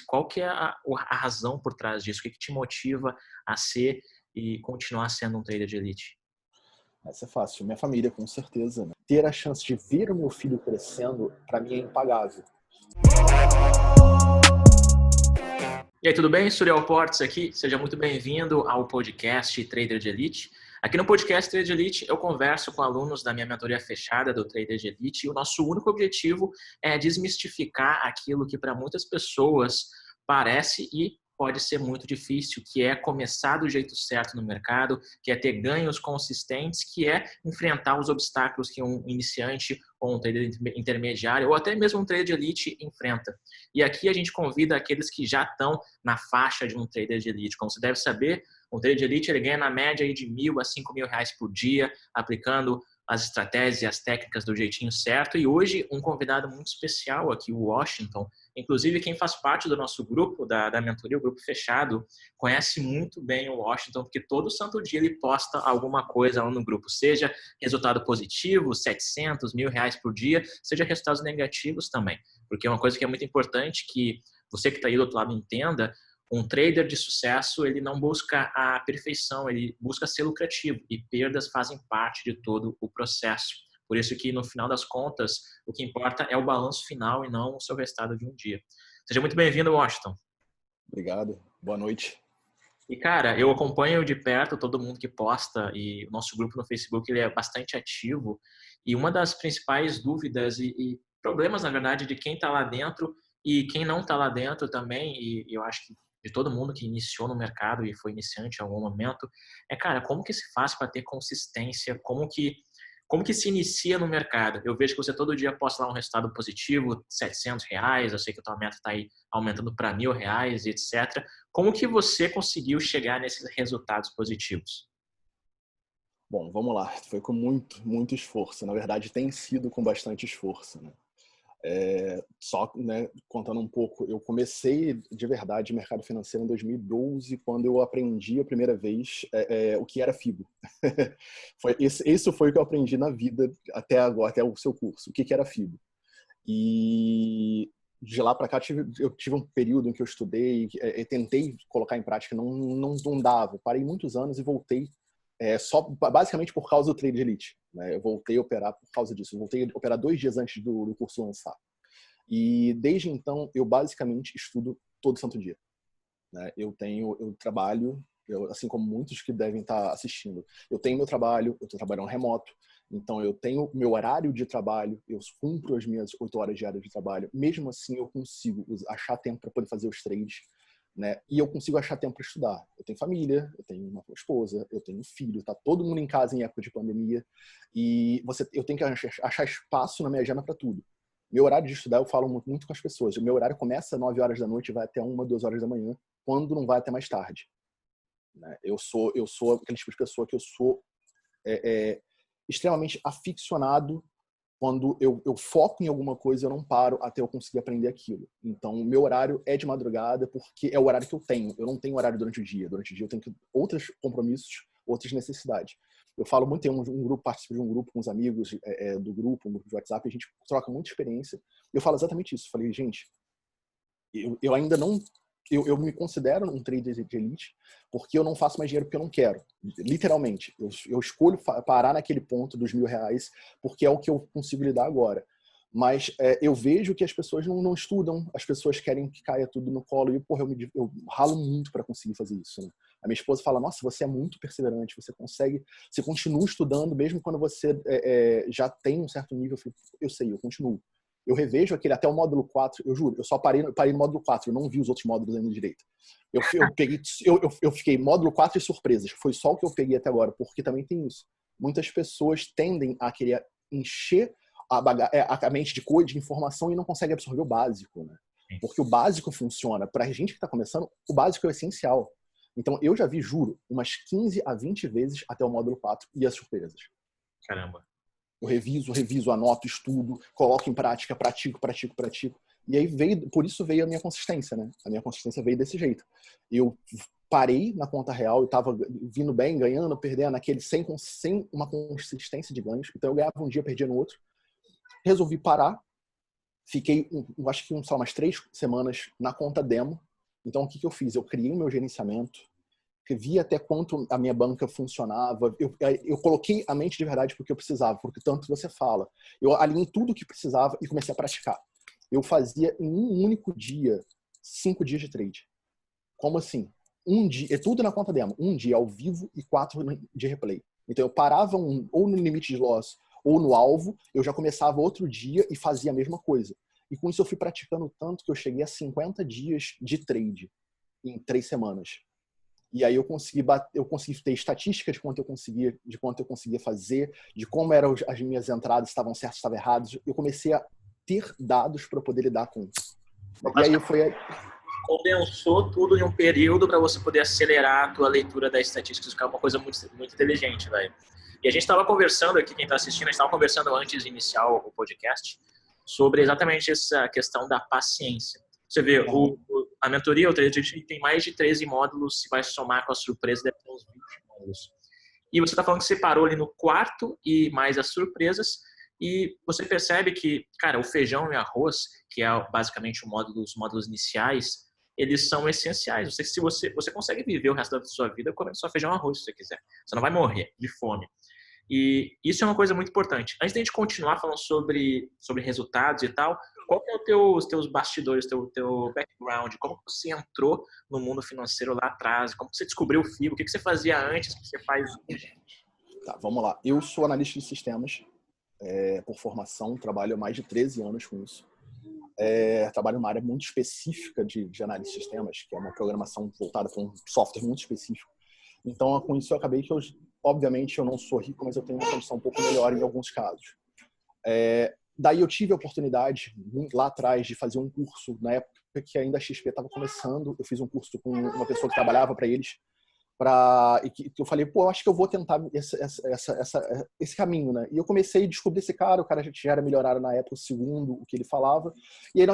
Qual que é a razão por trás disso? O que te motiva a ser e continuar sendo um trader de elite? Essa é fácil. Minha família, com certeza, né? Ter a chance de ver o meu filho crescendo, para mim é impagável. E aí, tudo bem? Suriel Portes aqui. Seja muito bem-vindo ao podcast Trader de Elite. Aqui no podcast Trader de Elite, eu converso com alunos da minha mentoria fechada do Trader de Elite e o nosso único objetivo é desmistificar aquilo que para muitas pessoas parece e pode ser muito difícil, que é começar do jeito certo no mercado, que é ter ganhos consistentes, que é enfrentar os obstáculos que um iniciante ou um trader intermediário ou até mesmo um trader de elite enfrenta. E aqui a gente convida aqueles que já estão na faixa de um trader de elite. Como você deve saber, um trader de elite ele ganha na média aí de R$ 1.000 a R$ 5.000 por dia, aplicando as estratégias e as técnicas do jeitinho certo. E hoje, um convidado muito especial aqui, o Washington. Inclusive, quem faz parte do nosso grupo, da mentoria, o grupo fechado, conhece muito bem o Washington, porque todo santo dia ele posta alguma coisa lá no grupo, seja resultado positivo, 700, R$ 1.000 por dia, seja resultados negativos também. Porque é uma coisa que é muito importante que você que está aí do outro lado entenda, um trader de sucesso, ele não busca a perfeição, ele busca ser lucrativo e perdas fazem parte de todo o processo. Por isso que, no final das contas, o que importa é o balanço final e não o seu resultado de um dia. Seja muito bem-vindo, Washington. Obrigado. Boa noite. E, cara, eu acompanho de perto todo mundo que posta e o nosso grupo no Facebook ele é bastante ativo. E uma das principais dúvidas e problemas, na verdade, de quem está lá dentro e quem não está lá dentro também, e eu acho que de todo mundo que iniciou no mercado e foi iniciante em algum momento, é, cara, como que se faz para ter consistência? Como que se inicia no mercado? Eu vejo que você todo dia posta lá um resultado positivo, R$ 700, eu sei que a tua meta está aí aumentando para R$ 1.000, etc. Como que você conseguiu chegar nesses resultados positivos? Bom, vamos lá. Foi com muito esforço. Na verdade, tem sido com bastante esforço, né? Só, né, contando um pouco, eu comecei de verdade mercado financeiro em 2012, quando eu aprendi a primeira vez o que era FIBO. Isso foi o que eu aprendi na vida até agora, até o seu curso. O que era FIBO? E de lá para cá eu tive um período em que eu estudei, tentei colocar em prática, não dava. Parei muitos anos e voltei só basicamente por causa do trade elite, né? Eu voltei a operar por causa disso. Eu voltei a operar 2 dias antes do curso lançar. E desde então eu basicamente estudo todo santo dia, né? Eu trabalho, assim como muitos que devem estar assistindo, eu tenho meu trabalho, eu estou trabalhando remoto, então eu tenho meu horário de trabalho, eu cumpro as minhas 8 horas diárias de trabalho. Mesmo assim eu consigo achar tempo para poder fazer os trades, né? E eu consigo achar tempo para estudar. Eu tenho família, eu tenho uma esposa, eu tenho um filho, tá todo mundo em casa em época de pandemia e eu tenho que achar espaço na minha agenda para tudo. Meu horário de estudar, eu falo muito com as pessoas. O meu horário começa às 9 horas da noite e vai até 1, 2 horas da manhã, quando não vai até mais tarde, né? Eu sou aquele tipo de pessoa que eu sou extremamente aficionado. Quando eu foco em alguma coisa, eu não paro até eu conseguir aprender aquilo. Então, o meu horário é de madrugada porque é o horário que eu tenho. Eu não tenho horário durante o dia. Durante o dia eu tenho outros compromissos, outras necessidades. Eu falo muito, tenho um grupo, participo de um grupo com os amigos do grupo, um grupo de WhatsApp, a gente troca muita experiência. Eu falo exatamente isso. Eu falei, gente, eu ainda não... Eu me considero um trader de elite porque eu não faço mais dinheiro porque eu não quero. Literalmente. Eu escolho parar naquele ponto dos R$ 1.000 porque é o que eu consigo lidar agora. Mas eu vejo que as pessoas não estudam, as pessoas querem que caia tudo no colo e, porra, eu ralo muito para conseguir fazer isso, né? A minha esposa fala, nossa, você é muito perseverante, você continua estudando mesmo quando você já tem um certo nível. Eu sei, eu continuo. Eu revejo aquele até o módulo 4, eu juro, eu só parei no módulo 4, eu não vi os outros módulos ainda direito. Eu fiquei módulo 4 e surpresas, foi só o que eu peguei até agora, porque também tem isso. Muitas pessoas tendem a querer encher a mente de informação e não conseguem absorver o básico, né? Porque o básico funciona. Pra gente que está começando, o básico é o essencial. Então eu já vi, juro, umas 15 a 20 vezes até o módulo 4 e as surpresas. Caramba. Eu reviso, anoto, estudo, coloco em prática, pratico. E aí por isso veio a minha consistência, né? A minha consistência veio desse jeito. Eu parei na conta real, eu tava vindo bem, ganhando, perdendo, sem uma consistência de ganhos. Então eu ganhava um dia, perdia no outro. Resolvi parar Fiquei, eu acho que umas 3 semanas na conta demo. Então, o que eu fiz? Eu criei o meu gerenciamento, vi até quanto a minha banca funcionava. Eu coloquei a mente de verdade porque eu precisava, porque tanto você fala. Eu alinhei tudo o que precisava e comecei a praticar. Eu fazia em um único dia 5 dias de trade. Como assim? Um dia, é tudo na conta demo. Um dia ao vivo e 4 de replay. Então eu parava ou no limite de loss ou no alvo, eu já começava outro dia e fazia a mesma coisa. E com isso eu fui praticando tanto que eu cheguei a 50 dias de trade em 3 semanas. E aí eu consegui ter estatísticas de quanto eu conseguia fazer, de como eram as minhas entradas, estavam certas, estavam erradas. Eu comecei a ter dados para poder lidar com isso. E aí foi condensou tudo em um período para você poder acelerar a tua leitura das estatísticas, que é uma coisa muito, muito inteligente, velho. E a gente estava conversando aqui, quem está assistindo, a gente estava conversando antes de iniciar o podcast sobre exatamente essa questão da paciência. Você vê, a mentoria, o Trade tem mais de 13 módulos, se vai somar com a surpresa, deve ter uns 20 módulos. E você está falando que você parou ali no quarto e mais as surpresas, e você percebe que, cara, o feijão e arroz, que é basicamente os módulos iniciais, eles são essenciais. Se você consegue viver o resto da sua vida comendo só feijão e arroz, se você quiser. Você não vai morrer de fome. E isso é uma coisa muito importante. Antes de a gente continuar falando sobre resultados e tal, qual que é os teus bastidores, teu background? Como você entrou no mundo financeiro lá atrás? Como você descobriu o FIBO? O que você fazia antes que você faz hoje? Tá, vamos lá. Eu sou analista de sistemas por formação, trabalho há mais de 13 anos com isso. Trabalho numa área muito específica de análise de sistemas, que é uma programação voltada para um software muito específico. Então, com isso, eu acabei que, obviamente, eu não sou rico, mas eu tenho uma condição um pouco melhor em alguns casos. Daí eu tive a oportunidade, lá atrás, de fazer um curso, na época que ainda a XP estava começando. Eu fiz um curso com uma pessoa que trabalhava para eles, e que eu falei, pô, eu acho que eu vou tentar esse caminho, né? E eu comecei a descobrir esse cara, o cara já era milionário na época, segundo o que ele falava, e aí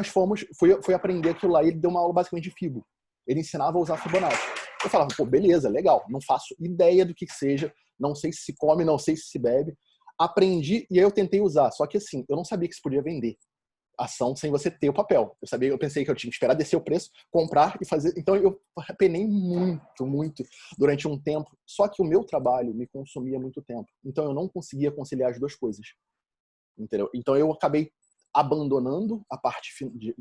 fui aprender aquilo lá, e ele deu uma aula basicamente de FIBO. Ele ensinava a usar Fibonacci. Eu falava, pô, beleza, legal, não faço ideia do que seja, não sei se come, não sei se bebe. Aprendi e aí eu tentei usar, só que assim, eu não sabia que se podia vender ação sem você ter o papel. Eu pensei que eu tinha que esperar descer o preço, comprar e fazer. Então eu penei muito durante um tempo. Só que o meu trabalho me consumia muito tempo. Então eu não conseguia conciliar as duas coisas. Entendeu? Então eu acabei abandonando a parte de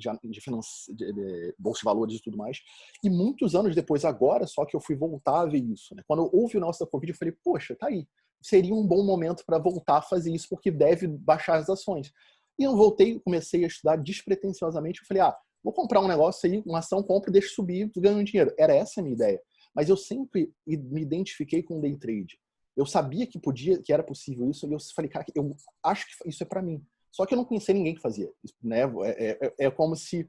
bolsa de valores e tudo mais. E muitos anos depois, agora, só que eu fui voltar a ver isso. Né? Quando houve o negócio da Covid, eu falei, poxa, tá aí. Seria um bom momento para voltar a fazer isso, porque deve baixar as ações. E eu voltei, comecei a estudar despretensiosamente. Eu falei, vou comprar um negócio aí, uma ação, compro, deixo subir, ganho dinheiro. Era essa a minha ideia. Mas eu sempre me identifiquei com day trade. Eu sabia que era possível isso, e eu falei, cara, eu acho que isso é para mim. Só que eu não conhecia ninguém que fazia. Né? É como se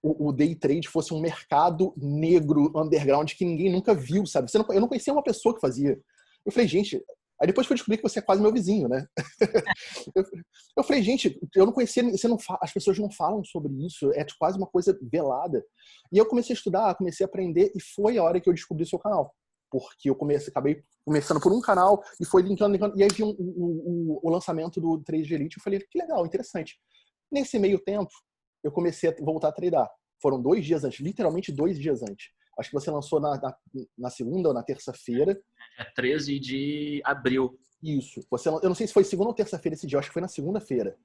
o day trade fosse um mercado negro, underground, que ninguém nunca viu, sabe? Eu não conhecia uma pessoa que fazia. Eu falei, gente... Aí depois fui descobrir que você é quase meu vizinho, né? Eu falei, gente, eu não conhecia, as pessoas não falam sobre isso, é quase uma coisa velada. E eu comecei a estudar, comecei a aprender, e foi a hora que eu descobri o seu canal. Porque eu acabei começando por um canal, e foi linkando, e aí vi o lançamento do Trade Elite, eu falei, que legal, interessante. Nesse meio tempo, eu comecei a voltar a tradar. Foram 2 dias antes, literalmente 2 dias antes. Acho que você lançou na segunda ou na terça-feira. É 13 de abril. Isso. Eu não sei se foi segunda ou terça-feira esse dia, acho que foi na segunda-feira.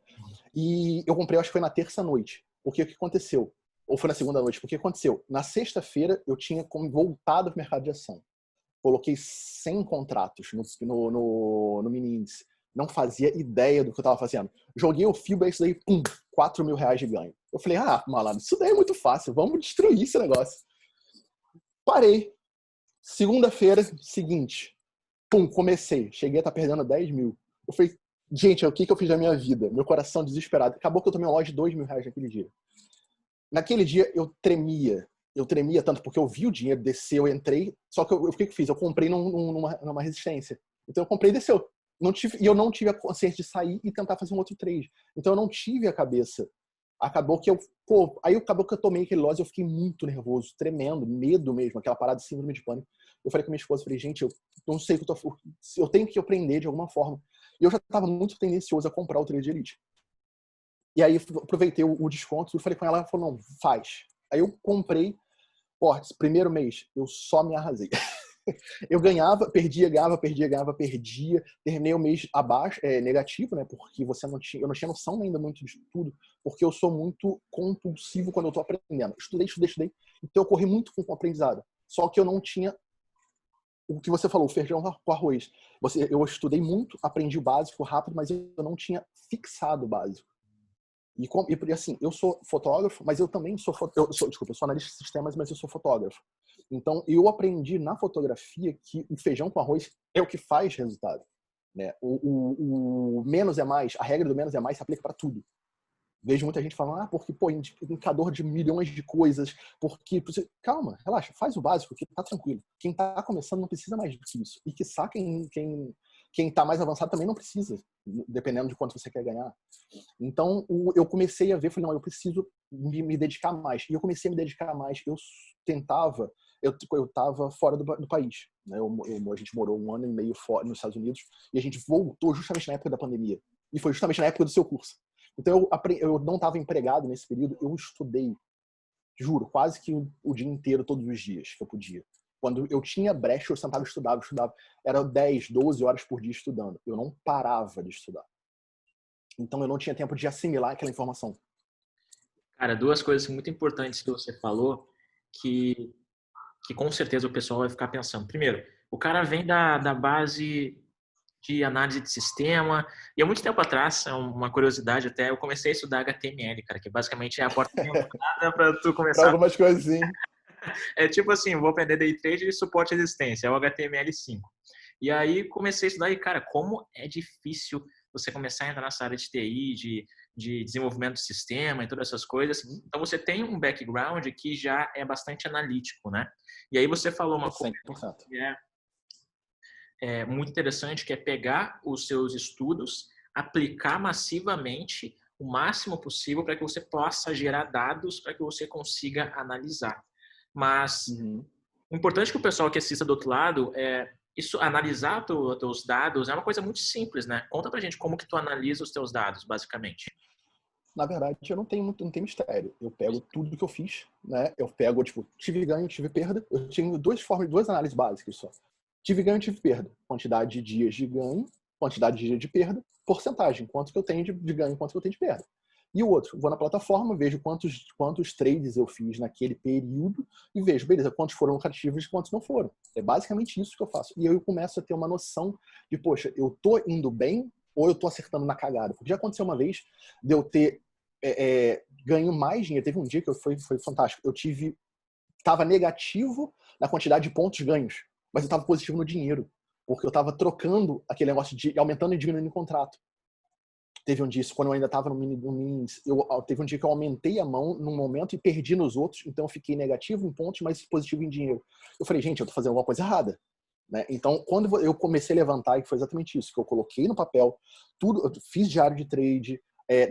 E eu comprei, acho que foi na terça-noite. Porque o que aconteceu? Ou foi na segunda-noite. Porque o que aconteceu? Na sexta-feira, eu tinha voltado para o mercado de ação. Coloquei 100 contratos no mini índice. Não fazia ideia do que eu estava fazendo. Joguei o FIBO, isso daí, pum, R$4.000 de ganho. Eu falei, malandro, isso daí é muito fácil, vamos destruir esse negócio. Parei. Segunda-feira, seguinte, pum, comecei. Cheguei a estar perdendo 10 mil. Eu falei, gente, o que eu fiz da minha vida? Meu coração desesperado. Acabou que eu tomei uma loja de R$2.000 naquele dia. Naquele dia, eu tremia. Eu tremia tanto porque eu vi o dinheiro descer, eu entrei. Só que o que eu fiz? Eu comprei numa resistência. Então, eu comprei e desceu. E eu não tive a consciência de sair e tentar fazer um outro trade. Então, eu não tive a cabeça. Acabou que eu tomei aquele loss e eu fiquei muito nervoso, tremendo, medo mesmo, aquela parada de síndrome de pânico. Eu falei com minha esposa, falei, gente, eu não sei o que eu tenho que aprender de alguma forma. E eu já estava muito tendencioso a comprar o Trade Elite. E aí aproveitei o desconto e falei com ela, ela falou, não, faz. Aí eu comprei cortes, primeiro mês, eu só me arrasei. Eu ganhava, perdia, ganhava, perdia, ganhava, perdia. Terminei o mês abaixo, negativo, né? Porque eu não tinha noção ainda muito de tudo, porque eu sou muito compulsivo quando eu tô aprendendo. Estudei. Então eu corri muito com o aprendizado. Só que eu não tinha o que você falou, o feijão com arroz. Eu estudei muito, aprendi o básico rápido, mas eu não tinha fixado o básico. E assim, eu sou fotógrafo, mas eu também desculpa, eu sou analista de sistemas, mas eu sou fotógrafo. Então, eu aprendi na fotografia que o feijão com arroz é o que faz resultado, né? O menos é mais, a regra do menos é mais se aplica para tudo. Vejo muita gente falando, porque, pô, indicador de milhões de coisas, porque... Calma, relaxa, faz o básico, que tá tranquilo. Quem tá começando não precisa mais do que isso. E que quem tá mais avançado também não precisa, dependendo de quanto você quer ganhar. Então, eu comecei a ver, falei, não, eu preciso me dedicar mais. E eu comecei a me dedicar mais. Eu tava fora do país, né? A gente morou 1 ano e meio fora, nos Estados Unidos, e a gente voltou justamente na época da pandemia. E foi justamente na época do seu curso. Então, eu não estava empregado nesse período, eu estudei, juro, quase que o dia inteiro, todos os dias que eu podia. Quando eu tinha brecha, eu sentava e estudava. Era 10, 12 horas por dia estudando. Eu não parava de estudar. Então, eu não tinha tempo de assimilar aquela informação. Cara, 2 coisas muito importantes que você falou que com certeza o pessoal vai ficar pensando. Primeiro, o cara vem da base de análise de sistema. E há muito tempo atrás, é uma curiosidade até, eu comecei a estudar HTML, cara, que basicamente é a porta de entrada para tu Para começar. algumas coisinhas. É tipo assim, vou aprender day trade e suporte à existência, é o HTML5. E aí comecei a estudar e, cara, como é difícil você começar a entrar nessa área de TI, de desenvolvimento de sistema e todas essas coisas. Então você tem um background que já é bastante analítico, né? E aí você falou uma coisa 100%. que é muito interessante, que é pegar os seus estudos, aplicar massivamente o máximo possível para que você possa gerar dados para que você consiga analisar. Mas o importante que o pessoal que assista do outro lado isso, analisar teus dados é uma coisa muito simples, né? Conta pra gente como que tu analisa os teus dados, basicamente. Na verdade, eu não tem mistério. Eu pego tudo que eu fiz, né? Eu pego, tipo, tive ganho, tive perda. Eu tinha duas análises básicas só. Tive ganho, tive perda. Quantidade de dias de ganho, quantidade de dias de perda, porcentagem. Quanto que eu tenho de ganho, quanto que eu tenho de perda. E o outro, vou na plataforma, vejo quantos trades eu fiz naquele período e vejo, beleza, quantos foram lucrativos e quantos não foram. É basicamente isso que eu faço. E aí eu começo a ter uma noção de, poxa, eu tô indo bem ou eu tô acertando na cagada? Porque já aconteceu uma vez de eu ter ganho mais dinheiro. Teve um dia que foi fantástico. Tava negativo na quantidade de pontos ganhos, mas eu tava positivo no dinheiro, porque eu tava trocando aquele negócio de aumentando e diminuindo o contrato. Teve um dia, quando eu ainda tava no mini, teve um dia que eu aumentei a mão num momento e perdi nos outros, então eu fiquei negativo em pontos, mas positivo em dinheiro. Eu falei, gente, eu tô fazendo alguma coisa errada. Né? Então, quando eu comecei a levantar, que foi exatamente isso, que eu coloquei no papel, tudo, eu fiz diário de trade,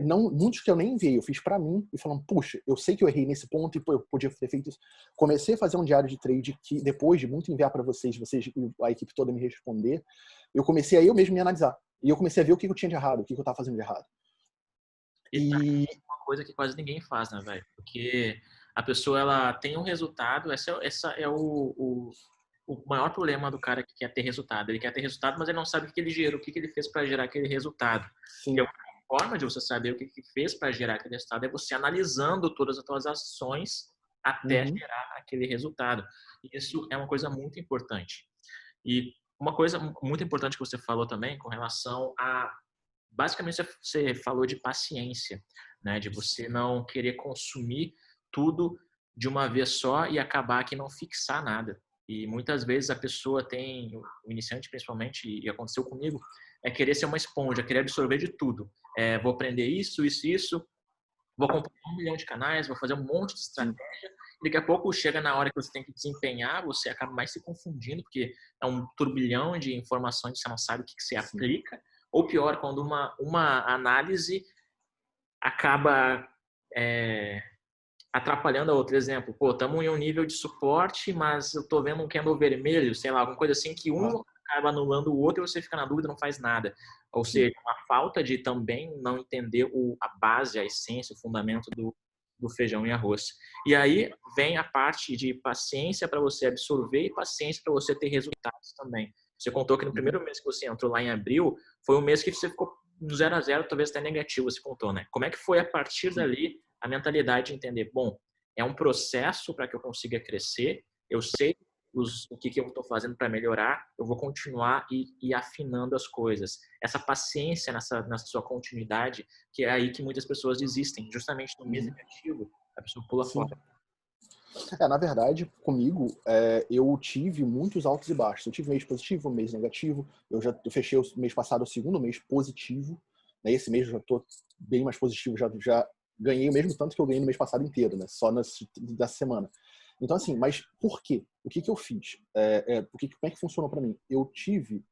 muitos que eu nem enviei, eu fiz para mim e falando, puxa, eu sei que eu errei nesse ponto e eu podia ter feito isso. Comecei a fazer um diário de trade que depois de muito enviar para vocês, a equipe toda me responder, eu comecei a eu mesmo me analisar. E eu comecei a ver o que eu tinha de errado, o que eu estava fazendo de errado. E uma coisa que quase ninguém faz, né, velho? Porque a pessoa, ela tem um resultado, essa é o maior problema do cara que quer ter resultado. Ele quer ter resultado, mas ele não sabe o que ele gerou, o que ele fez para gerar aquele resultado. Sim. E a forma de você saber o que fez para gerar aquele resultado é você analisando todas as suas ações até gerar aquele resultado. Isso é uma coisa muito importante. E uma coisa muito importante que você falou também com relação a... Basicamente, você falou de paciência, né? De você não querer consumir tudo de uma vez só e acabar que não fixar nada. E muitas vezes a pessoa tem, o iniciante principalmente, e aconteceu comigo, é querer ser uma esponja, querer absorver de tudo. Vou aprender isso, vou comprar 1 milhão de canais, vou fazer um monte de estratégia. E daqui a pouco chega na hora que você tem que desempenhar, você acaba mais se confundindo, porque é um turbilhão de informações, você não sabe o que você aplica. Ou pior, quando uma análise acaba atrapalhando a outra. Exemplo, estamos em um nível de suporte, mas eu estou vendo um candle vermelho, sei lá, alguma coisa assim, que acaba anulando o outro e você fica na dúvida, não faz nada. Ou seja, a falta de também não entender a base, a essência, o fundamento do feijão e arroz. E aí vem a parte de paciência para você absorver e paciência para você ter resultados também. Você contou que no primeiro mês que você entrou lá em abril, foi um mês que você ficou no 0 a 0, talvez até negativo, você contou, né? Como é que foi a partir dali a mentalidade de entender, bom, é um processo para que eu consiga crescer, eu sei o que eu estou fazendo para melhorar, eu vou continuar e afinando as coisas. Essa paciência nessa sua continuidade, que é aí que muitas pessoas desistem, justamente no mês negativo, a pessoa pula Sim. fora. Na verdade, comigo, eu tive muitos altos e baixos. Eu tive mês positivo, mês negativo. Eu fechei o mês passado o segundo mês positivo. Esse mês eu já estou bem mais positivo, já ganhei o mesmo tanto que eu ganhei no mês passado inteiro, né? Só dessa semana. Então, assim, mas por quê? O que eu fiz? Como é que funcionou para mim? Eu tive,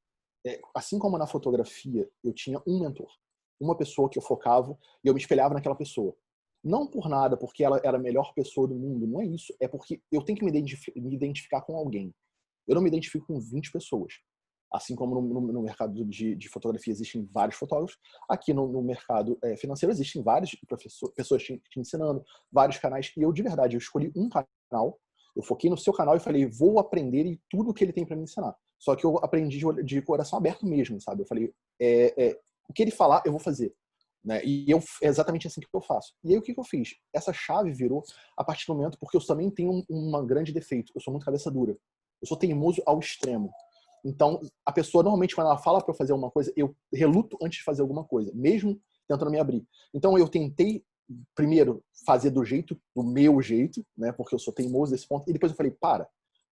assim como na fotografia, eu tinha um mentor. Uma pessoa que eu focava e eu me espelhava naquela pessoa. Não por nada, porque ela era a melhor pessoa do mundo, não é isso. É porque eu tenho que me identificar com alguém. Eu não me identifico com 20 pessoas. Assim como no mercado de fotografia existem vários fotógrafos, aqui no mercado financeiro existem vários pessoas te ensinando, vários canais. E eu, de verdade, eu escolhi um canal, eu foquei no seu canal e falei, vou aprender e tudo que ele tem para me ensinar. Só que eu aprendi de coração aberto mesmo, sabe? Eu falei, o que ele falar, eu vou fazer. Né? E é exatamente assim que eu faço. E aí o que eu fiz? Essa chave virou a partir do momento, porque eu também tenho um grande defeito. Eu sou muito cabeça dura. Eu sou teimoso ao extremo. Então, a pessoa normalmente, quando ela fala para eu fazer alguma coisa, eu reluto antes de fazer alguma coisa, mesmo tentando me abrir. Então, eu tentei, primeiro, fazer do meu jeito, né? Porque eu sou teimoso desse ponto. E depois eu falei,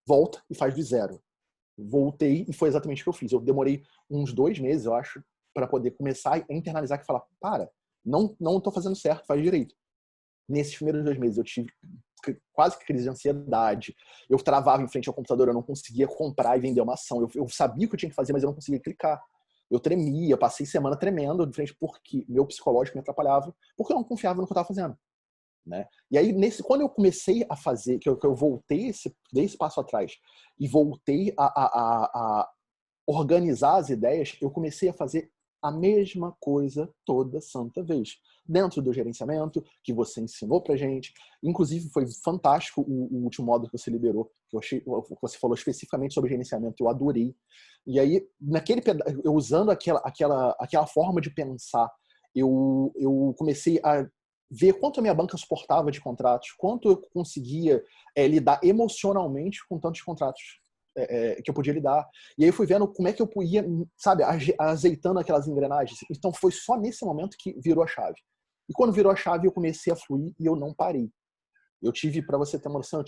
volta e faz do zero. Voltei e foi exatamente o que eu fiz. Eu demorei uns 2 meses, eu acho, para poder começar a internalizar que falar, não estou fazendo certo, faz direito. Nesses primeiros 2 meses eu tive quase que crise de ansiedade, eu travava em frente ao computador, eu não conseguia comprar e vender uma ação, eu sabia o que eu tinha que fazer, mas eu não conseguia clicar. Eu tremia, passei semana tremendo de frente porque meu psicológico me atrapalhava, porque eu não confiava no que eu estava fazendo. Né? E aí, quando eu comecei a fazer, que eu voltei dei esse passo atrás e voltei a organizar as ideias, eu comecei a fazer a mesma coisa toda santa vez. Dentro do gerenciamento, que você ensinou pra gente. Inclusive, foi fantástico o último módulo que você liberou, que você falou especificamente sobre gerenciamento, eu adorei. E aí, eu usando aquela forma de pensar, eu comecei a ver quanto a minha banca suportava de contratos, quanto eu conseguia lidar emocionalmente com tantos contratos que eu podia lidar. E aí eu fui vendo como é que eu ia, sabe, azeitando aquelas engrenagens. Então foi só nesse momento que virou a chave. E quando virou a chave, eu comecei a fluir e eu não parei. Eu tive, para você ter uma noção,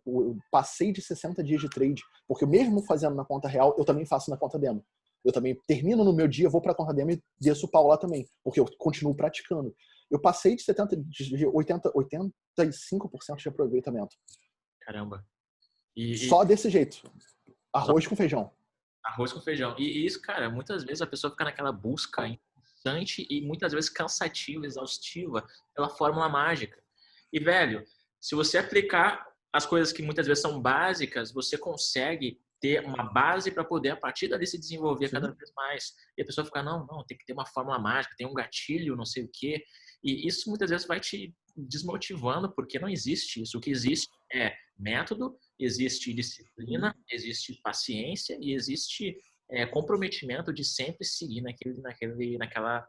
eu passei de 60 dias de trade, porque mesmo fazendo na conta real, eu também faço na conta demo. Eu também termino no meu dia, vou para a conta demo e desço o pau lá também, porque eu continuo praticando. Eu passei de 85% de aproveitamento. Caramba. Só desse jeito. Só Arroz com feijão. arroz com feijão. E isso, cara, muitas vezes a pessoa fica naquela busca incessante e muitas vezes cansativa, exaustiva pela fórmula mágica. E, velho, se você aplicar as coisas que muitas vezes são básicas, você consegue ter uma base para poder, a partir dali, se desenvolver cada vez mais. E a pessoa fica, não, tem que ter uma fórmula mágica, tem um gatilho, não sei o quê. E isso muitas vezes vai te desmotivando, porque não existe isso. O que existe é método, existe disciplina, existe paciência e existe comprometimento de sempre seguir naquela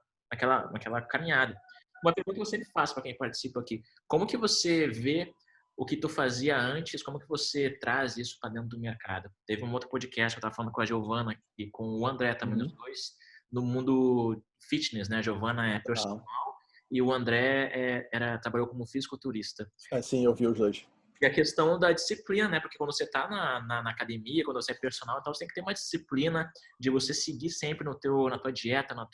caminhada. Uma pergunta que eu sempre faço para quem participa aqui: como que você vê o que tu fazia antes, como que você traz isso para dentro do mercado? Teve um outro podcast que eu estava falando com a Giovana e com o André também, os dois, no mundo fitness, né? A Giovana é personal e o André trabalhou como fisiculturista. Sim, eu vi os dois. E a questão da disciplina, né? Porque quando você está na academia, quando você é personal, então você tem que ter uma disciplina de você seguir sempre na tua dieta, no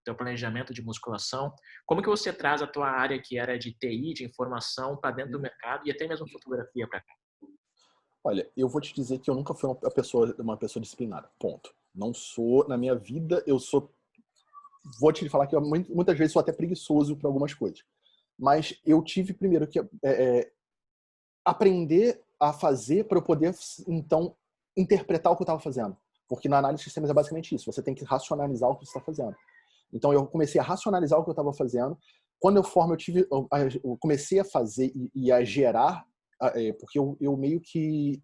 teu planejamento de musculação. Como que você traz a tua área que era de TI, de informação, para dentro do mercado e até mesmo fotografia para cá? Olha, eu vou te dizer que eu nunca fui uma pessoa disciplinada. Ponto. Não sou, na minha vida, vou te falar que eu muitas vezes sou até preguiçoso para algumas coisas. Mas eu tive primeiro que aprender a fazer para eu poder, então, interpretar o que eu estava fazendo. Porque na análise de sistemas é basicamente isso. Você tem que racionalizar o que você está fazendo. Então, eu comecei a racionalizar o que eu estava fazendo. Quando eu formo, eu comecei a fazer e a gerar, porque eu meio que,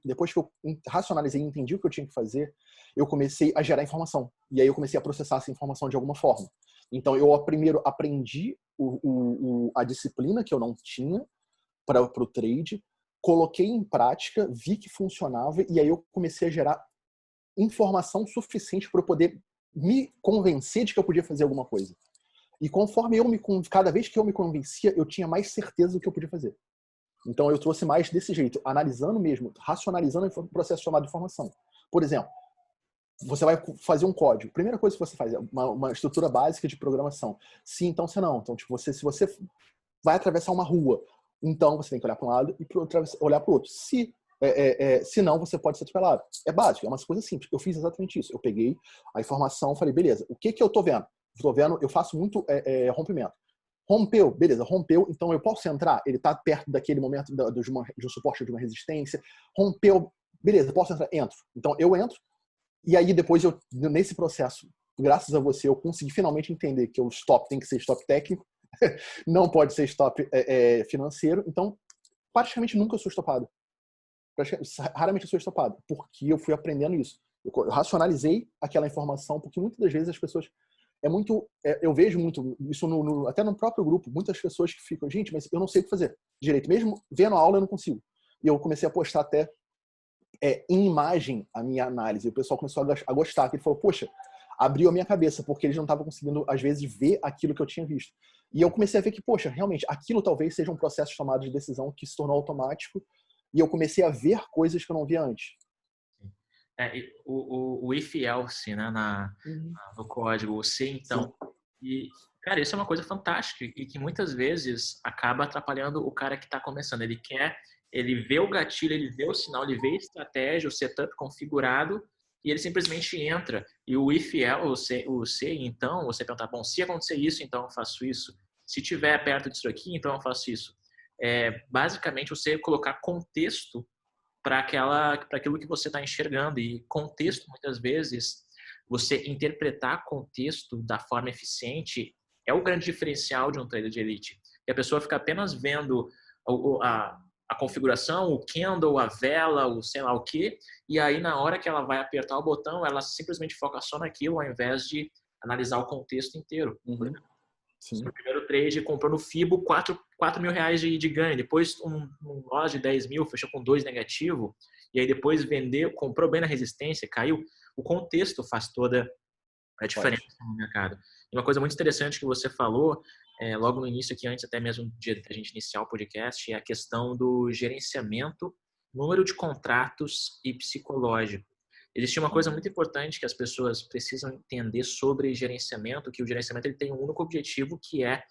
depois que eu racionalizei e entendi o que eu tinha que fazer, eu comecei a gerar informação. E aí eu comecei a processar essa informação de alguma forma. Então, eu primeiro aprendi a disciplina que eu não tinha para o trade, coloquei em prática, vi que funcionava, e aí eu comecei a gerar informação suficiente para eu poder me convencer de que eu podia fazer alguma coisa. E conforme cada vez que eu me convencia, eu tinha mais certeza do que eu podia fazer. Então eu trouxe mais desse jeito, analisando mesmo, racionalizando o processo chamado de informação. Por exemplo, você vai fazer um código. Primeira coisa que você faz é uma estrutura básica de programação. Sim, então você não. Então, tipo, se você vai atravessar uma rua, então você tem que olhar para um lado e olhar para o outro. Se não, você pode ser atropelado. É básico, é uma coisa simples. Eu fiz exatamente isso. Eu peguei a informação, falei, beleza, o que eu tô vendo? Eu faço muito rompimento. Rompeu, beleza, rompeu, então eu posso entrar? Ele tá perto daquele momento de um suporte de uma resistência. Rompeu, beleza, posso entrar? Entro. Então eu entro, e aí depois nesse processo, graças a você, eu consegui finalmente entender que o stop tem que ser stop técnico, não pode ser stop financeiro. Então, praticamente nunca eu sou estopado. Raramente eu sou estopado, porque eu fui aprendendo isso. Eu racionalizei aquela informação, porque muitas das vezes as pessoas eu vejo muito isso até no próprio grupo, muitas pessoas que ficam, gente, mas eu não sei o que fazer direito, mesmo vendo a aula eu não consigo. E eu comecei a postar até em imagem a minha análise, e o pessoal começou a gostar, que ele falou, poxa, abriu a minha cabeça, porque eles não estavam conseguindo, às vezes, ver aquilo que eu tinha visto. E eu comecei a ver que, poxa, realmente, aquilo talvez seja um processo de tomada de decisão que se tornou automático, e eu comecei a ver coisas que eu não via antes. O if else, né, no código, o se então. Sim. E, cara, isso é uma coisa fantástica e que muitas vezes acaba atrapalhando o cara que está começando. Ele vê o gatilho, ele vê o sinal, ele vê a estratégia, o setup configurado e ele simplesmente entra. E o if else, o se então, você pergunta, bom, se acontecer isso, então eu faço isso. Se tiver perto disso aqui, então eu faço isso. Basicamente, você colocar contexto para aquilo que você está enxergando. E contexto, muitas vezes, você interpretar contexto da forma eficiente é o grande diferencial de um trader de elite. E a pessoa fica apenas vendo a configuração, o candle, a vela, o sei lá o quê, e aí na hora que ela vai apertar o botão, ela simplesmente foca só naquilo, ao invés de analisar o contexto inteiro. Uhum. Sim. No primeiro trade, comprou no FIBO 4 mil reais de ganho. Depois, um loja de 10 mil, fechou com 2 negativo. E aí depois vendeu, comprou bem na resistência, caiu. O contexto faz toda a diferença no mercado. E uma coisa muito interessante que você falou, logo no início aqui, antes até mesmo de a gente iniciar o podcast, é a questão do gerenciamento, número de contratos e psicológico. Existe uma coisa muito importante que as pessoas precisam entender sobre gerenciamento, que o gerenciamento ele tem um único objetivo, que é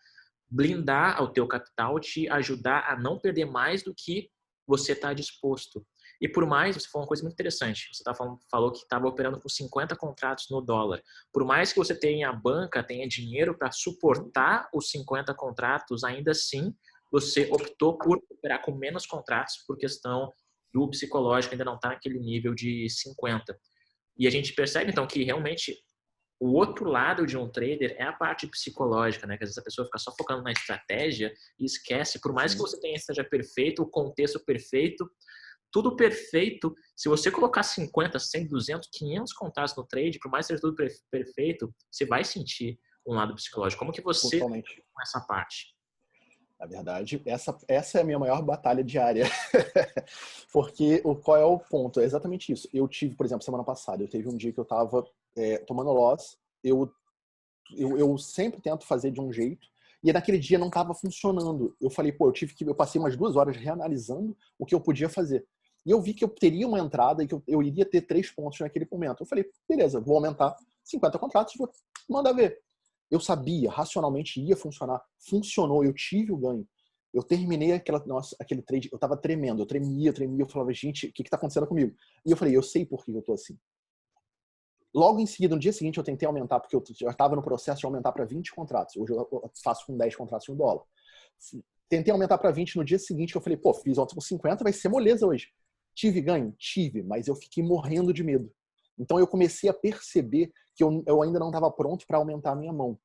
blindar o teu capital, te ajudar a não perder mais do que você está disposto. E por mais, você falou uma coisa muito interessante, você falou que estava operando com 50 contratos no dólar. Por mais que você tenha a banca, tenha dinheiro para suportar os 50 contratos, ainda assim você optou por operar com menos contratos por questão do psicológico, ainda não está naquele nível de 50. E a gente percebe, então, que realmente o outro lado de um trader é a parte psicológica, né? Que às vezes a pessoa fica só focando na estratégia e esquece, por mais que você tenha a estratégia perfeita, o contexto perfeito, tudo perfeito, se você colocar 50, 100, 200, 500 contratos no trade, por mais que seja tudo perfeito, você vai sentir um lado psicológico. Como que você Totalmente. com essa parte? Na verdade, essa é a minha maior batalha diária. Porque qual é o ponto? É exatamente isso. Eu tive, por exemplo, semana passada, eu teve um dia que eu tava tomando loss, eu sempre tento fazer de um jeito, e naquele dia não tava funcionando. Eu falei, eu passei umas 2 horas reanalisando o que eu podia fazer. E eu vi que eu teria uma entrada e que eu iria ter 3 pontos naquele momento. Eu falei, beleza, vou aumentar 50 contratos, vou mandar ver. Eu sabia, racionalmente ia funcionar. Funcionou, eu tive o ganho. Eu terminei aquele trade, eu tava tremendo, eu tremia, eu falava, gente, o que tá acontecendo comigo? E eu falei, eu sei por que eu tô assim. Logo em seguida, no dia seguinte, eu tentei aumentar, porque eu já estava no processo de aumentar para 20 contratos. Hoje eu faço com 10 contratos no dólar. Tentei aumentar para 20 no dia seguinte, que eu falei, fiz ontem com 50, vai ser moleza hoje. Tive ganho? Tive, mas eu fiquei morrendo de medo. Então eu comecei a perceber que eu ainda não estava pronto para aumentar a minha mão.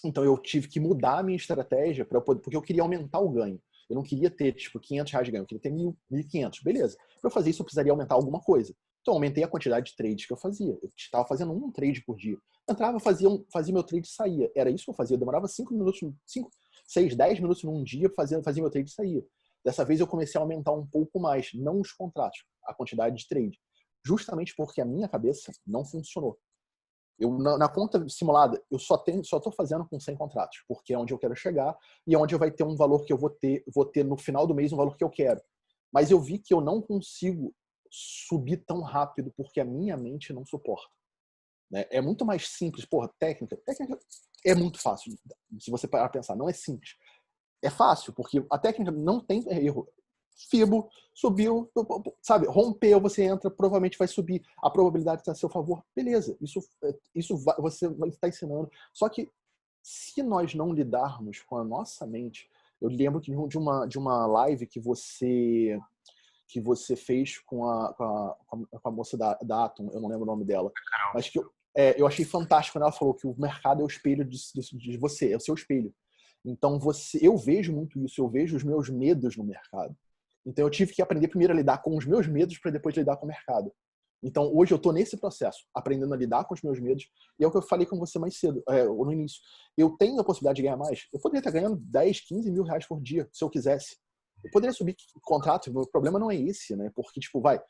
Então eu tive que mudar a minha estratégia porque eu queria aumentar o ganho. Eu não queria ter, tipo, R$ 500 de ganho, eu queria ter 1.500. Beleza. Para eu fazer isso, eu precisaria aumentar alguma coisa. Então eu aumentei a quantidade de trades que eu fazia. Eu estava fazendo um trade por dia. Eu entrava, fazia meu trade e saía. Era isso que eu fazia. Eu demorava 5 minutos, 5, 6, 10 minutos num dia, fazia meu trade e saía. Dessa vez eu comecei a aumentar um pouco mais, não os contratos, a quantidade de trade. Justamente porque a minha cabeça não funcionou. Na conta simulada, eu só estou fazendo com 100 contratos, porque é onde eu quero chegar e é onde vai ter um valor que eu vou ter no final do mês um valor que eu quero. Mas eu vi que eu não consigo subir tão rápido porque a minha mente não suporta. Né? É muito mais simples. Porra, técnica é muito fácil. Se você parar pra pensar, não é simples. É fácil, porque a técnica não tem erro. Fibo, subiu, sabe, rompeu, você entra, provavelmente vai subir, a probabilidade está a seu favor, beleza, você vai estar ensinando. Só que se nós não lidarmos com a nossa mente, eu lembro de uma live que você fez com a moça da Atom, eu não lembro o nome dela, mas que eu achei fantástico quando ela falou que o mercado é o espelho de você, é o seu espelho. Então eu vejo muito isso, eu vejo os meus medos no mercado. Então eu tive que aprender primeiro a lidar com os meus medos para depois lidar com o mercado. Então hoje eu estou nesse processo, aprendendo a lidar com os meus medos, e é o que eu falei com você mais cedo, no início. Eu tenho a possibilidade de ganhar mais. Eu poderia estar ganhando 10, 15 mil reais por dia, se eu quisesse. Eu poderia subir contrato, o problema não é esse, né? Porque, tipo, vai, R$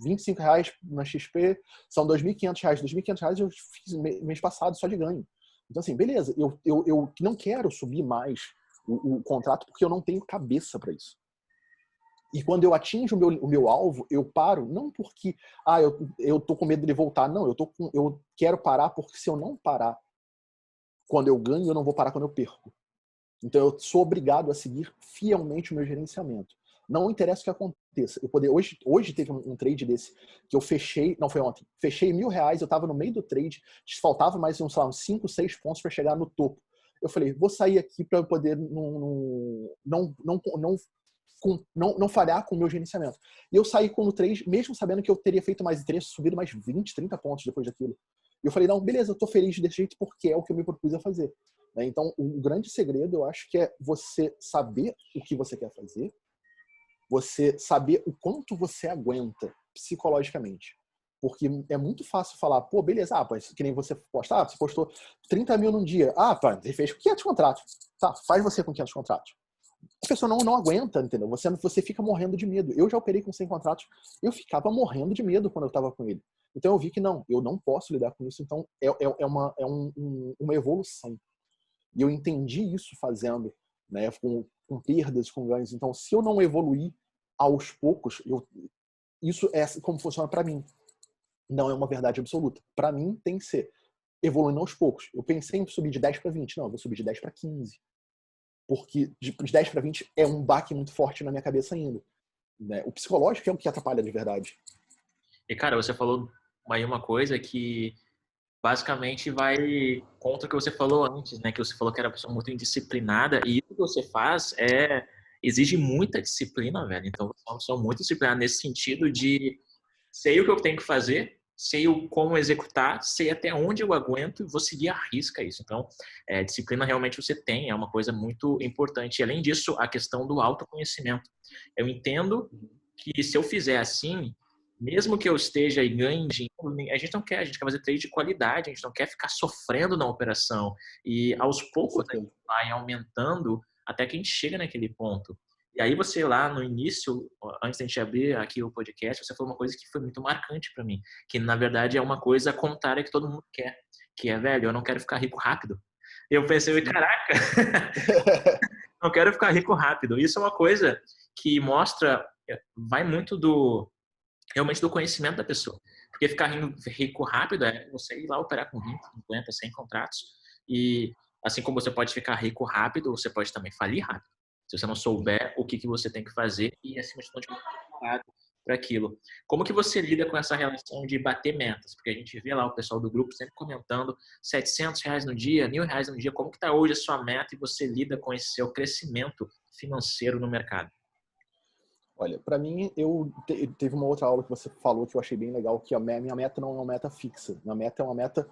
25 na XP, são R$ 2.500. R$ 2.500 eu fiz mês passado só de ganho. Então, assim, beleza, eu não quero subir mais o contrato porque eu não tenho cabeça para isso. E quando eu atinjo o meu alvo, eu paro, não porque eu tô com medo de voltar, não, eu quero parar porque se eu não parar quando eu ganho, eu não vou parar quando eu perco. Então eu sou obrigado a seguir fielmente o meu gerenciamento. Não interessa o que aconteça. Hoje teve um trade desse que eu fechei, não foi ontem, fechei R$ 1.000, eu estava no meio do trade, faltava mais uns 5, 6 pontos para chegar no topo. Eu falei, vou sair aqui para eu poder não falhar com o meu gerenciamento. E eu saí com o trade, mesmo sabendo que eu teria feito mais 3, subido mais 20, 30 pontos depois daquilo. E eu falei, não, beleza, eu tô feliz desse jeito porque é o que eu me propus a fazer. Então, o grande segredo, eu acho que é você saber o que você quer fazer, você saber o quanto você aguenta psicologicamente. Porque é muito fácil falar, pô, beleza, que nem você posta, você postou 30 mil num dia, você fez 500 contratos. Tá, faz você com 500 contratos. A pessoa não aguenta, entendeu? Você fica morrendo de medo. Eu já operei com 100 contratos, eu ficava morrendo de medo quando eu estava com ele. Então eu vi que eu não posso lidar com isso, então é uma evolução. E eu entendi isso fazendo, né, com perdas, com ganhos. Então, se eu não evoluir aos poucos, isso é como funciona para mim. Não é uma verdade absoluta. Para mim, tem que ser evoluindo aos poucos. Eu pensei em subir de 10 para 20. Não, eu vou subir de 10 para 15. Porque de 10 para 20 é um baque muito forte na minha cabeça ainda. Né? O psicológico é o que atrapalha de verdade. E, cara, você falou aí uma coisa que basicamente vai contra o que você falou antes, né? Que você falou que era uma pessoa muito indisciplinada e isso que você faz exige muita disciplina, velho. Então, você é uma pessoa muito disciplinada nesse sentido de sei o que eu tenho que fazer, sei como executar, sei até onde eu aguento e vou seguir à risca isso. Então, disciplina realmente você tem, é uma coisa muito importante. E, além disso, a questão do autoconhecimento. Eu entendo que se eu fizer assim, mesmo que eu esteja e ganhe dinheiro, a gente não quer, a gente quer fazer trade de qualidade, a gente não quer ficar sofrendo na operação. E aos poucos a gente vai aumentando até que a gente chega naquele ponto. E aí você lá no início, antes da gente abrir aqui o podcast, você falou uma coisa que foi muito marcante para mim, que na verdade é uma coisa contrária que todo mundo quer, que é, velho, eu não quero ficar rico rápido. E eu pensei, caraca, não quero ficar rico rápido. Isso é uma coisa que mostra, vai muito realmente do conhecimento da pessoa. Porque ficar rico rápido é você ir lá operar com 20, 50, 100 contratos. E assim como você pode ficar rico rápido, você pode também falir rápido. Se você não souber o que você tem que fazer e, acima de tudo, preparado para aquilo. Como que você lida com essa relação de bater metas? Porque a gente vê lá o pessoal do grupo sempre comentando R$ 700 no dia, R$ 1.000 no dia. Como que está hoje a sua meta e você lida com esse seu crescimento financeiro no mercado? Olha, para mim, teve uma outra aula que você falou que eu achei bem legal, que a minha meta não é uma meta fixa. Minha meta é uma meta,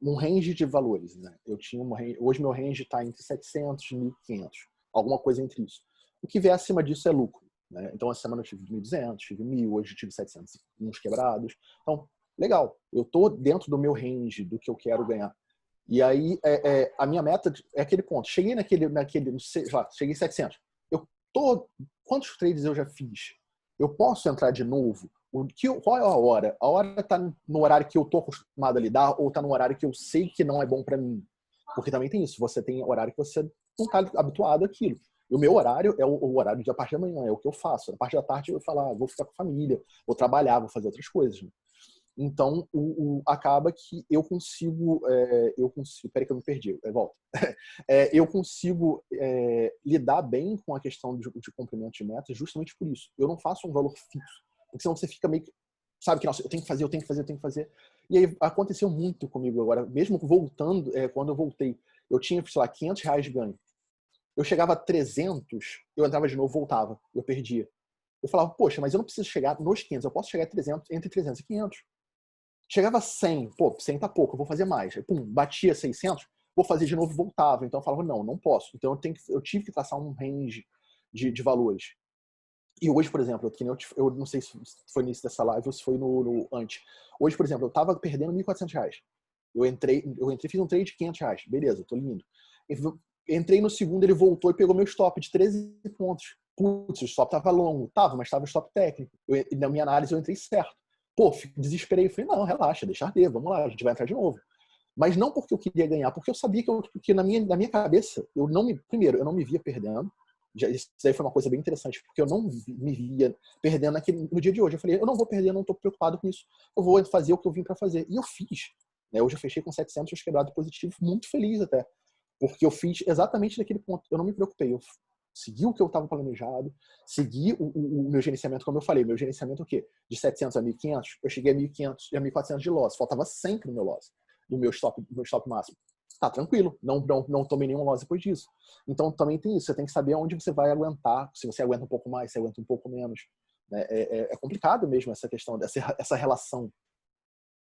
um range de valores, né? Hoje meu range está entre 700 e 1.500, alguma coisa entre isso. O que vier acima disso é lucro, né? Então, essa semana eu tive 1.200, tive 1.000, hoje eu tive 700, uns quebrados. Então, legal, eu tô dentro do meu range, do que eu quero ganhar. E aí, a minha meta é aquele ponto. Cheguei não sei lá, cheguei em 700. Eu tô, quantos trades eu já fiz? Eu posso entrar de novo? Qual é a hora? A hora tá no horário que eu tô acostumado a lidar ou tá no horário que eu sei que não é bom para mim? Porque também tem isso. Você tem horário que você não tá habituado àquilo. E o meu horário é o horário de a parte da manhã, é o que eu faço. Na parte da tarde eu vou falar, vou ficar com a família, vou trabalhar, vou fazer outras coisas. Né? Então, acaba que eu consigo, peraí que eu me perdi, volta. Eu consigo lidar bem com a questão de cumprimento de metas justamente por isso. Eu não faço um valor fixo, porque senão você fica meio que, sabe que, nossa, eu tenho que fazer, eu tenho que fazer, eu tenho que fazer. E aí aconteceu muito comigo agora, mesmo voltando, quando eu voltei, eu tinha, sei lá, R$ 500 de ganho. Eu chegava a 300, eu entrava de novo, voltava, eu perdia. Eu falava, poxa, mas eu não preciso chegar nos 500, eu posso chegar a 300, entre 300 e 500. Chegava a 100, pô, 100 tá pouco, eu vou fazer mais. Aí, pum, batia 600, vou fazer de novo e voltava. Então eu falava, não posso. Então eu tive que traçar um range de valores. E hoje, por exemplo, eu não sei se foi no início dessa live ou se foi no antes. Hoje, por exemplo, eu tava perdendo R$ 1.400. Eu entrei, fiz um trade de R$ 500. Beleza, tô lindo. Entrei no segundo, ele voltou e pegou meu stop de 13 pontos. Putz, o stop tava longo. Tava, mas tava o stop técnico. Na minha análise, eu entrei certo. Pô, desesperei. Falei, não, relaxa, deixa arder, vamos lá, a gente vai entrar de novo. Mas não porque eu queria ganhar, porque eu sabia que na minha cabeça, primeiro, eu não me via perdendo. Isso aí foi uma coisa bem interessante, porque eu não me via perdendo no dia de hoje. Eu falei, eu não vou perder, eu não estou preocupado com isso. Eu vou fazer o que eu vim para fazer. E eu fiz. Né? Hoje eu fechei com 700 quebrado positivo, muito feliz até. Porque eu fiz exatamente daquele ponto. Eu não me preocupei. Eu segui o que eu estava planejado, segui o meu gerenciamento, como eu falei. Meu gerenciamento é o quê? De 700 a 1.500, eu cheguei a 1.500 e a 1.400 de loss. Faltava 100 no meu loss, do meu stop máximo. Tá tranquilo, não tomei nenhum loss depois disso. Então também tem isso, você tem que saber onde você vai aguentar, se você aguenta um pouco mais, se aguenta um pouco menos. É complicado mesmo essa questão, essa relação.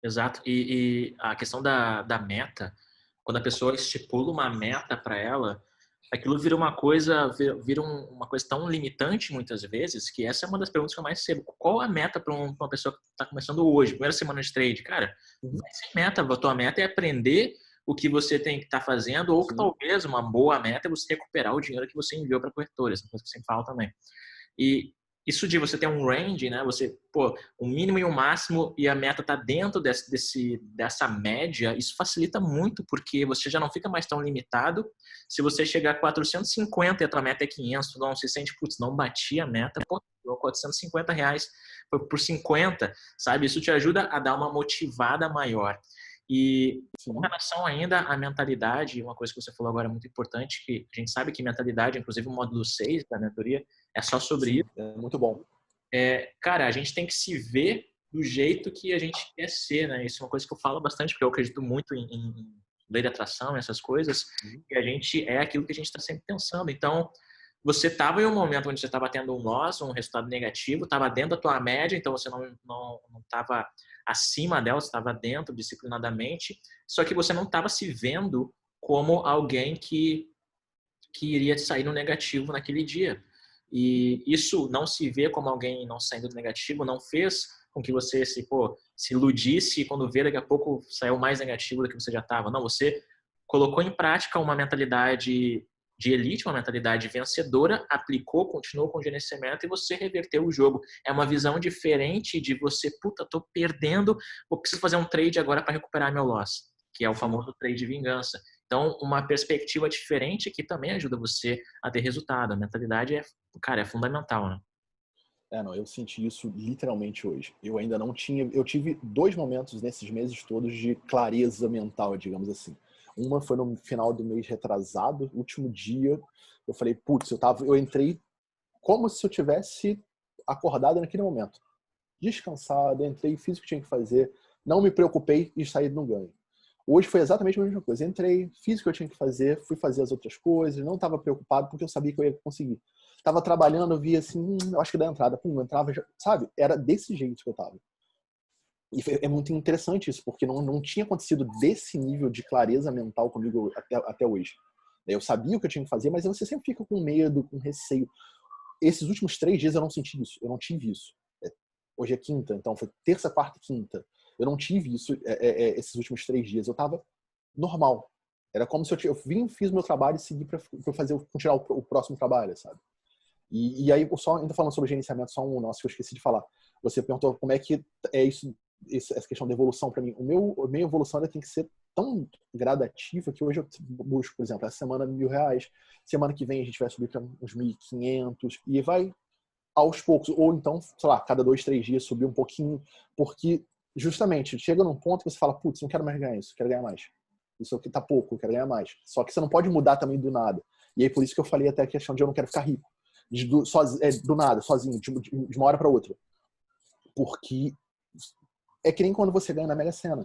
Exato. E a questão da meta, quando a pessoa estipula uma meta para ela, aquilo vira uma coisa, uma coisa tão limitante muitas vezes, que essa é uma das perguntas que eu mais recebo. Qual a meta para uma pessoa que está começando hoje, primeira semana de trade? Cara, vai sem meta. A tua meta é aprender o que você tem que estar fazendo, ou que talvez uma boa meta é você recuperar o dinheiro que você enviou para a corretora. Essa coisa que você fala também. E isso de você ter um range, né? Você, pô, um mínimo e um máximo e a meta tá dentro dessa média, isso facilita muito porque você já não fica mais tão limitado. Se você chegar a 450 e a tua meta é 500, tu não se sente, putz, não bati a meta, pô, R$ 450 por 50, sabe? Isso te ajuda a dar uma motivada maior. E com relação ainda à mentalidade, uma coisa que você falou agora é muito importante, que a gente sabe que mentalidade, inclusive o módulo 6 da mentoria, é só sobre isso. É muito bom. Cara, a gente tem que se ver do jeito que a gente quer ser, né? Isso é uma coisa que eu falo bastante, porque eu acredito muito em lei da atração, essas coisas, que a gente é aquilo que a gente está sempre pensando. Então, você estava em um momento onde você estava tendo um loss, um resultado negativo, estava dentro da tua média, então você não estava acima dela, você estava dentro disciplinadamente, só que você não estava se vendo como alguém que iria sair no negativo naquele dia. E isso não se vê como alguém não saindo do negativo, não fez com que você se iludisse e quando vê daqui a pouco saiu mais negativo do que você já estava. Não, você colocou em prática uma mentalidade de elite, uma mentalidade vencedora, aplicou, continuou com o gerenciamento e você reverteu o jogo. É uma visão diferente de você, puta, tô perdendo, vou preciso fazer um trade agora para recuperar meu loss, que é o famoso trade de vingança. Então, uma perspectiva diferente que também ajuda você a ter resultado. A mentalidade é fundamental, né? Não, eu senti isso literalmente hoje. Eu ainda não tinha. Eu tive 2 momentos nesses meses todos de clareza mental, digamos assim. Uma foi no final do mês retrasado, último dia. Eu falei, putz, eu entrei como se eu tivesse acordado naquele momento. Descansado, entrei, fiz o que tinha que fazer, não me preocupei e saí no ganho. Hoje foi exatamente a mesma coisa. Entrei, fiz o que eu tinha que fazer, fui fazer as outras coisas, não estava preocupado porque eu sabia que eu ia conseguir. tava trabalhando, eu via assim, eu acho que dá entrada. Pum, eu entrava, sabe? Era desse jeito que eu tava. E é muito interessante isso, porque não tinha acontecido desse nível de clareza mental comigo até hoje. Eu sabia o que eu tinha que fazer, mas você sempre fica com medo, com receio. Esses últimos 3 dias eu não senti isso, eu não tive isso. Hoje é quinta, então foi terça, quarta e quinta. Eu não tive isso esses últimos 3 dias. Eu tava normal. Era como se eu vim, fiz meu trabalho e segui para continuar o próximo trabalho, sabe? E aí, só ainda falando sobre gerenciamento, só um nosso que eu esqueci de falar. Você perguntou como é que é isso, essa questão da evolução para mim. A minha evolução ainda tem que ser tão gradativa que hoje eu busco, por exemplo, essa semana R$1.000, semana que vem a gente vai subir para uns 1.500 e vai aos poucos, ou então, sei lá, cada 2, 3 dias subir um pouquinho, porque justamente chega num ponto que você fala, putz, não quero mais ganhar isso, quero ganhar mais. Isso aqui tá pouco, eu quero ganhar mais. Só que você não pode mudar também do nada. E aí por isso que eu falei até a questão de eu não quero ficar rico. Do nada, sozinho, de uma hora para outra. Porque é que nem quando você ganha na Mega Sena.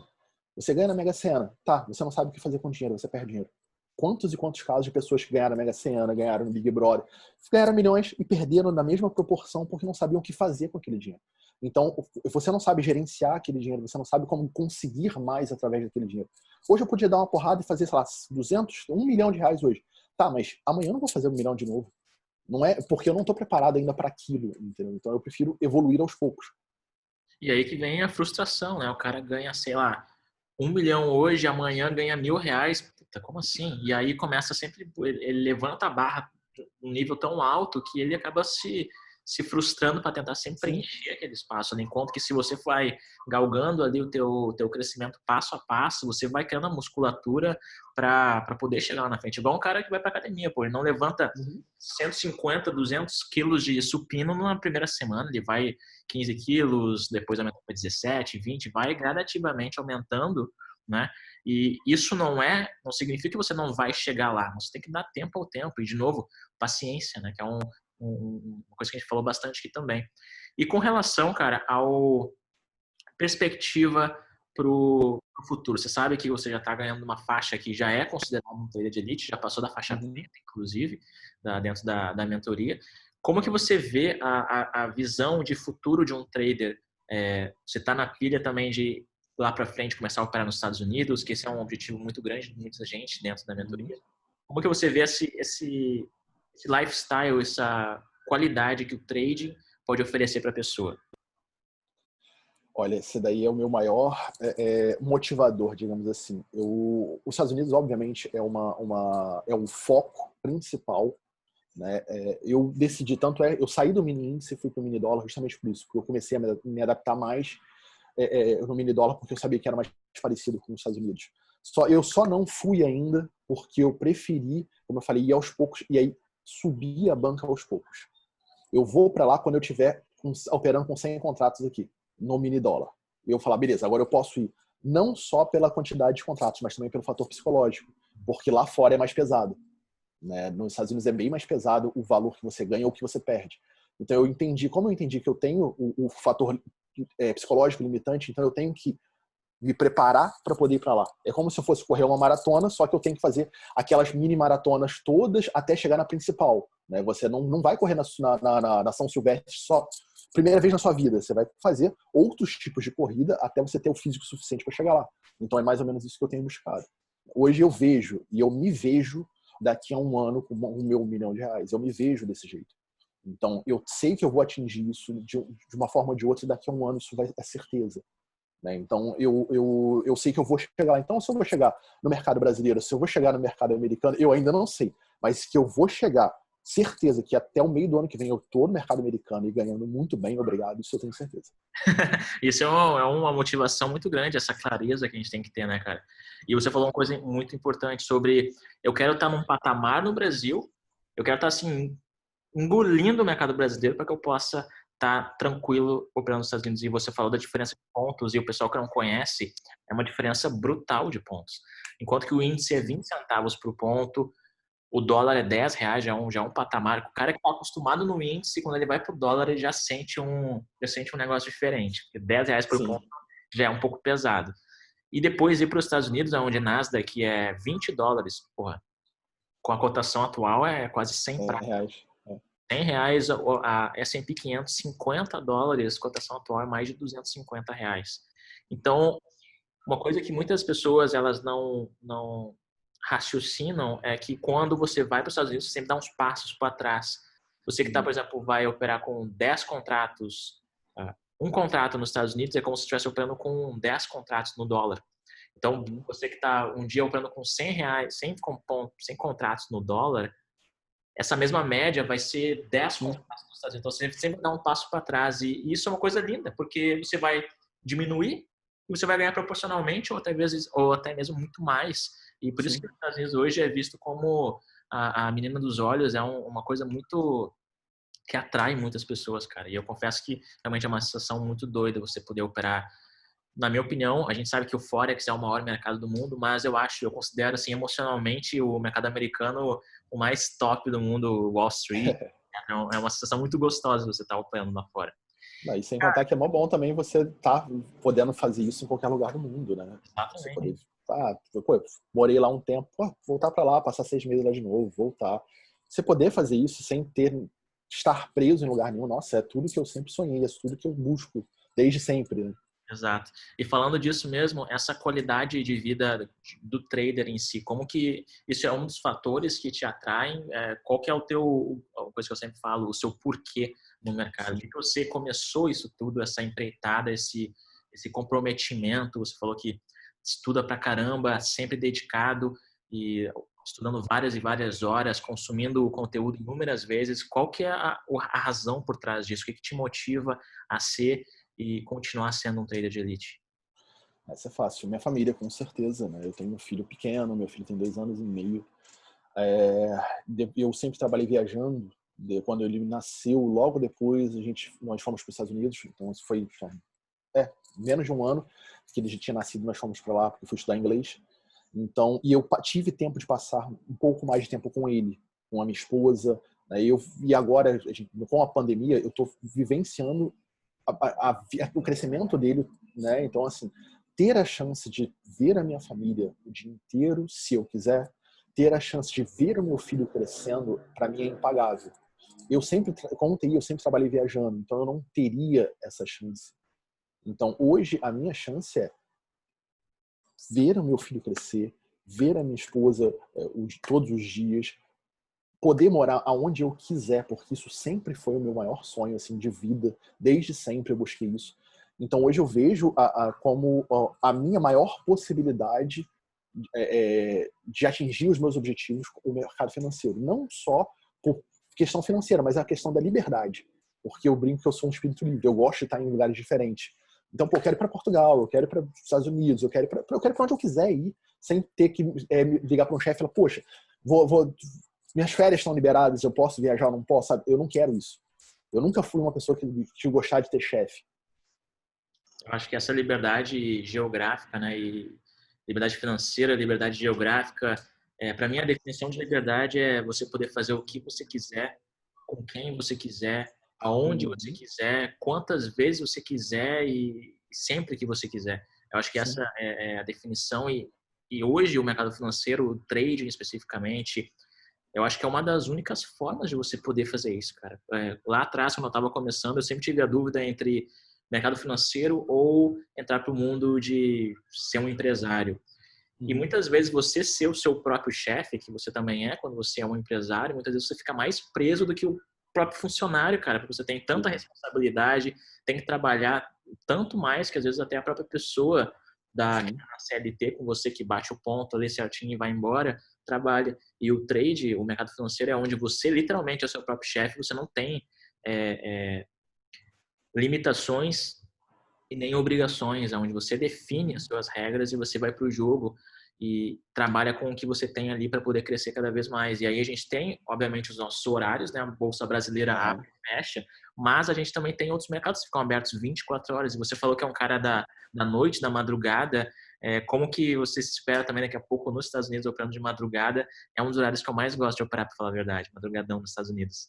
Você ganha na Mega Sena, tá, você não sabe o que fazer com o dinheiro, você perde dinheiro. Quantos e quantos casos de pessoas que ganharam na Mega Sena, ganharam no Big Brother, ganharam milhões e perderam na mesma proporção porque não sabiam o que fazer com aquele dinheiro. Então, você não sabe gerenciar aquele dinheiro, você não sabe como conseguir mais através daquele dinheiro. Hoje eu podia dar uma porrada e fazer, sei lá, 200, R$1.000.000 hoje. Tá, mas amanhã eu não vou fazer 1 milhão de novo. Não é porque eu não estou preparado ainda para aquilo, entendeu? Então eu prefiro evoluir aos poucos. E aí que vem a frustração, né? O cara ganha, sei lá, 1 milhão hoje, amanhã ganha R$1.000. Puta, como assim? E aí começa sempre, ele levanta a barra um nível tão alto que ele acaba se frustrando para tentar sempre Sim. preencher aquele espaço, né? Enquanto que se você vai galgando ali o teu crescimento passo a passo, você vai criando a musculatura para poder chegar lá na frente. Igual um cara que vai para academia, pô, ele não levanta 150, 200 quilos de supino na primeira semana, ele vai 15 quilos, depois aumenta para 17, 20, vai gradativamente aumentando, né? E isso não significa que você não vai chegar lá, você tem que dar tempo ao tempo, e de novo, paciência, né? Que é uma coisa que a gente falou bastante aqui também. E com relação, cara, ao perspectiva para o futuro, você sabe que você já está ganhando uma faixa que já é considerada um trader de elite, já passou da faixa preta, inclusive, dentro da mentoria. Como que você vê a visão de futuro de um trader? Você está na pilha também de lá para frente começar a operar nos Estados Unidos, que esse é um objetivo muito grande de muita gente dentro da mentoria. Como que você vê esse lifestyle, essa qualidade que o trading pode oferecer para a pessoa? Olha, esse daí é o meu maior motivador, digamos assim. Os Estados Unidos, obviamente, é um foco principal, né? Eu decidi, eu saí do mini índice e fui para o mini dólar justamente por isso, porque eu comecei a me adaptar mais no mini dólar porque eu sabia que era mais parecido com os Estados Unidos. Eu só não fui ainda porque eu preferi, como eu falei, ir aos poucos e aí subir a banca aos poucos. Eu vou para lá quando eu estiver operando com 100 contratos aqui, no mini dólar. E eu falar, beleza, agora eu posso ir não só pela quantidade de contratos, mas também pelo fator psicológico, porque lá fora é mais pesado. Né? Nos Estados Unidos é bem mais pesado o valor que você ganha ou que você perde. Então como eu entendi que eu tenho o fator psicológico limitante, então eu tenho que me preparar para poder ir para lá. É como se eu fosse correr uma maratona, só que eu tenho que fazer aquelas mini maratonas todas até chegar na principal. Né? Você não vai correr na São Silvestre só primeira vez na sua vida. Você vai fazer outros tipos de corrida até você ter o físico suficiente para chegar lá. Então é mais ou menos isso que eu tenho buscado. Hoje eu vejo, e eu me vejo daqui a um ano com o meu R$1 milhão. Eu me vejo desse jeito. Então eu sei que eu vou atingir isso de uma forma ou de outra e daqui a um ano isso vai ter certeza. Né? Então, eu sei que eu vou chegar lá. Então, se eu vou chegar no mercado brasileiro, se eu vou chegar no mercado americano, eu ainda não sei. Mas que eu vou chegar, certeza que até o meio do ano que vem eu estou no mercado americano e ganhando muito bem, obrigado, isso eu tenho certeza. Isso é uma motivação muito grande, essa clareza que a gente tem que ter, né, cara? E você falou uma coisa muito importante sobre eu quero estar num patamar no Brasil, eu quero estar, assim, engolindo o mercado brasileiro para que eu possa estar tranquilo operando nos Estados Unidos. E você falou da diferença de pontos, e o pessoal que não conhece, é uma diferença brutal de pontos. Enquanto que o índice é 20 centavos por ponto, o dólar é R$10, já é um patamar. O cara que está acostumado no índice, quando ele vai para o dólar, ele já sente um negócio diferente. Porque R$10 por ponto já é um pouco pesado. E depois ir para os Estados Unidos, onde Nasdaq é $20, porra, com a cotação atual é quase 100 pratas. Reais. R$100, a S&P 500, $50, cotação atual é mais de R$250. Então, uma coisa que muitas pessoas elas não raciocinam é que quando você vai para os Estados Unidos, você sempre dá uns passos para trás. Você que está, por exemplo, vai operar com 10 contratos, um contrato nos Estados Unidos é como se estivesse operando com 10 contratos no dólar. Então, você que está um dia operando com R$100, 100 contratos no dólar, essa mesma média vai ser 10 contratos nos Estados Unidos. Então, você sempre dá um passo para trás. E isso é uma coisa linda, porque você vai diminuir e você vai ganhar proporcionalmente ou até mesmo muito mais. E por isso que os Estados Unidos hoje é visto como a menina dos olhos, é uma coisa muito que atrai muitas pessoas, cara. E eu confesso que realmente é uma sensação muito doida você poder operar. Na minha opinião, a gente sabe que o Forex é o maior mercado do mundo, mas eu considero assim emocionalmente o mercado americano o mais top do mundo, Wall Street. É uma sensação muito gostosa você estar operando lá fora. E sem contar que é mó bom também você tá podendo fazer isso em qualquer lugar do mundo, né? Exatamente. Você poder, morei lá um tempo, voltar para lá, passar 6 meses lá de novo, voltar. Você poder fazer isso sem estar preso em lugar nenhum, nossa, é tudo que eu sempre sonhei, é tudo que eu busco desde sempre, né? Exato. E falando disso mesmo, essa qualidade de vida do trader em si, como que isso é um dos fatores que te atraem? Qual que é a coisa que eu sempre falo, o seu porquê no mercado? Por que você começou isso tudo, essa empreitada, esse comprometimento? Você falou que estuda pra caramba, sempre dedicado e estudando várias e várias horas, consumindo o conteúdo inúmeras vezes. Qual que é a razão por trás disso? O que te motiva a ser e continuar sendo um trader de elite? Essa é fácil. Minha família, com certeza, né? Eu tenho um filho pequeno, meu filho tem 2 anos e meio. Eu sempre trabalhei viajando. Quando ele nasceu, logo depois, nós fomos para os Estados Unidos. Então, isso foi menos de um ano que ele já tinha nascido, nós fomos para lá, porque eu fui estudar inglês. Então, e eu tive tempo de passar um pouco mais de tempo com ele, com a minha esposa. Né? E agora, com a pandemia, eu estou vivenciando o crescimento dele, né? Então, assim, ter a chance de ver a minha família o dia inteiro, se eu quiser, ter a chance de ver o meu filho crescendo, para mim é impagável. Eu sempre, como TI, eu sempre trabalhei viajando, então eu não teria essa chance. Então, hoje, a minha chance é ver o meu filho crescer, ver a minha esposa todos os dias, poder morar aonde eu quiser, porque isso sempre foi o meu maior sonho assim, de vida, desde sempre eu busquei isso. Então hoje eu vejo como a minha maior possibilidade de atingir os meus objetivos com o mercado financeiro. Não só por questão financeira, mas a questão da liberdade. Porque eu brinco que eu sou um espírito livre, eu gosto de estar em lugares diferentes. Então, eu quero ir para Portugal, eu quero ir para os Estados Unidos, eu quero ir para onde eu quiser ir, sem ter que ligar para um chefe e falar, poxa, minhas férias estão liberadas, eu posso viajar ou não posso? Sabe? Eu não quero isso. Eu nunca fui uma pessoa que gostar de ter chefe. Eu acho que essa liberdade geográfica, né, e liberdade financeira, liberdade geográfica, para mim a definição de liberdade é você poder fazer o que você quiser, com quem você quiser, aonde você quiser, quantas vezes você quiser e sempre que você quiser. Eu acho que essa é a definição e hoje o mercado financeiro, o trading especificamente, eu acho que é uma das únicas formas de você poder fazer isso, cara. Lá atrás, quando eu estava começando, eu sempre tive a dúvida entre mercado financeiro ou entrar para o mundo de ser um empresário. E muitas vezes você ser o seu próprio chefe, que você também é quando você é um empresário, muitas vezes você fica mais preso do que o próprio funcionário, cara, porque você tem tanta responsabilidade, tem que trabalhar tanto mais que às vezes até a própria pessoa da CLT com você que bate o ponto ali certinho e vai embora, trabalha. E o trade, o mercado financeiro é onde você literalmente é o seu próprio chefe, você não tem limitações e nem obrigações, onde você define as suas regras e você vai para o jogo e trabalha com o que você tem ali para poder crescer cada vez mais. E aí a gente tem, obviamente, os nossos horários, né? A Bolsa Brasileira abre e fecha, mas a gente também tem outros mercados que ficam abertos 24 horas. E você falou que é um cara da noite, da madrugada. Como que você se espera também daqui a pouco nos Estados Unidos operando de madrugada? É um dos horários que eu mais gosto de operar, para falar a verdade, madrugadão nos Estados Unidos.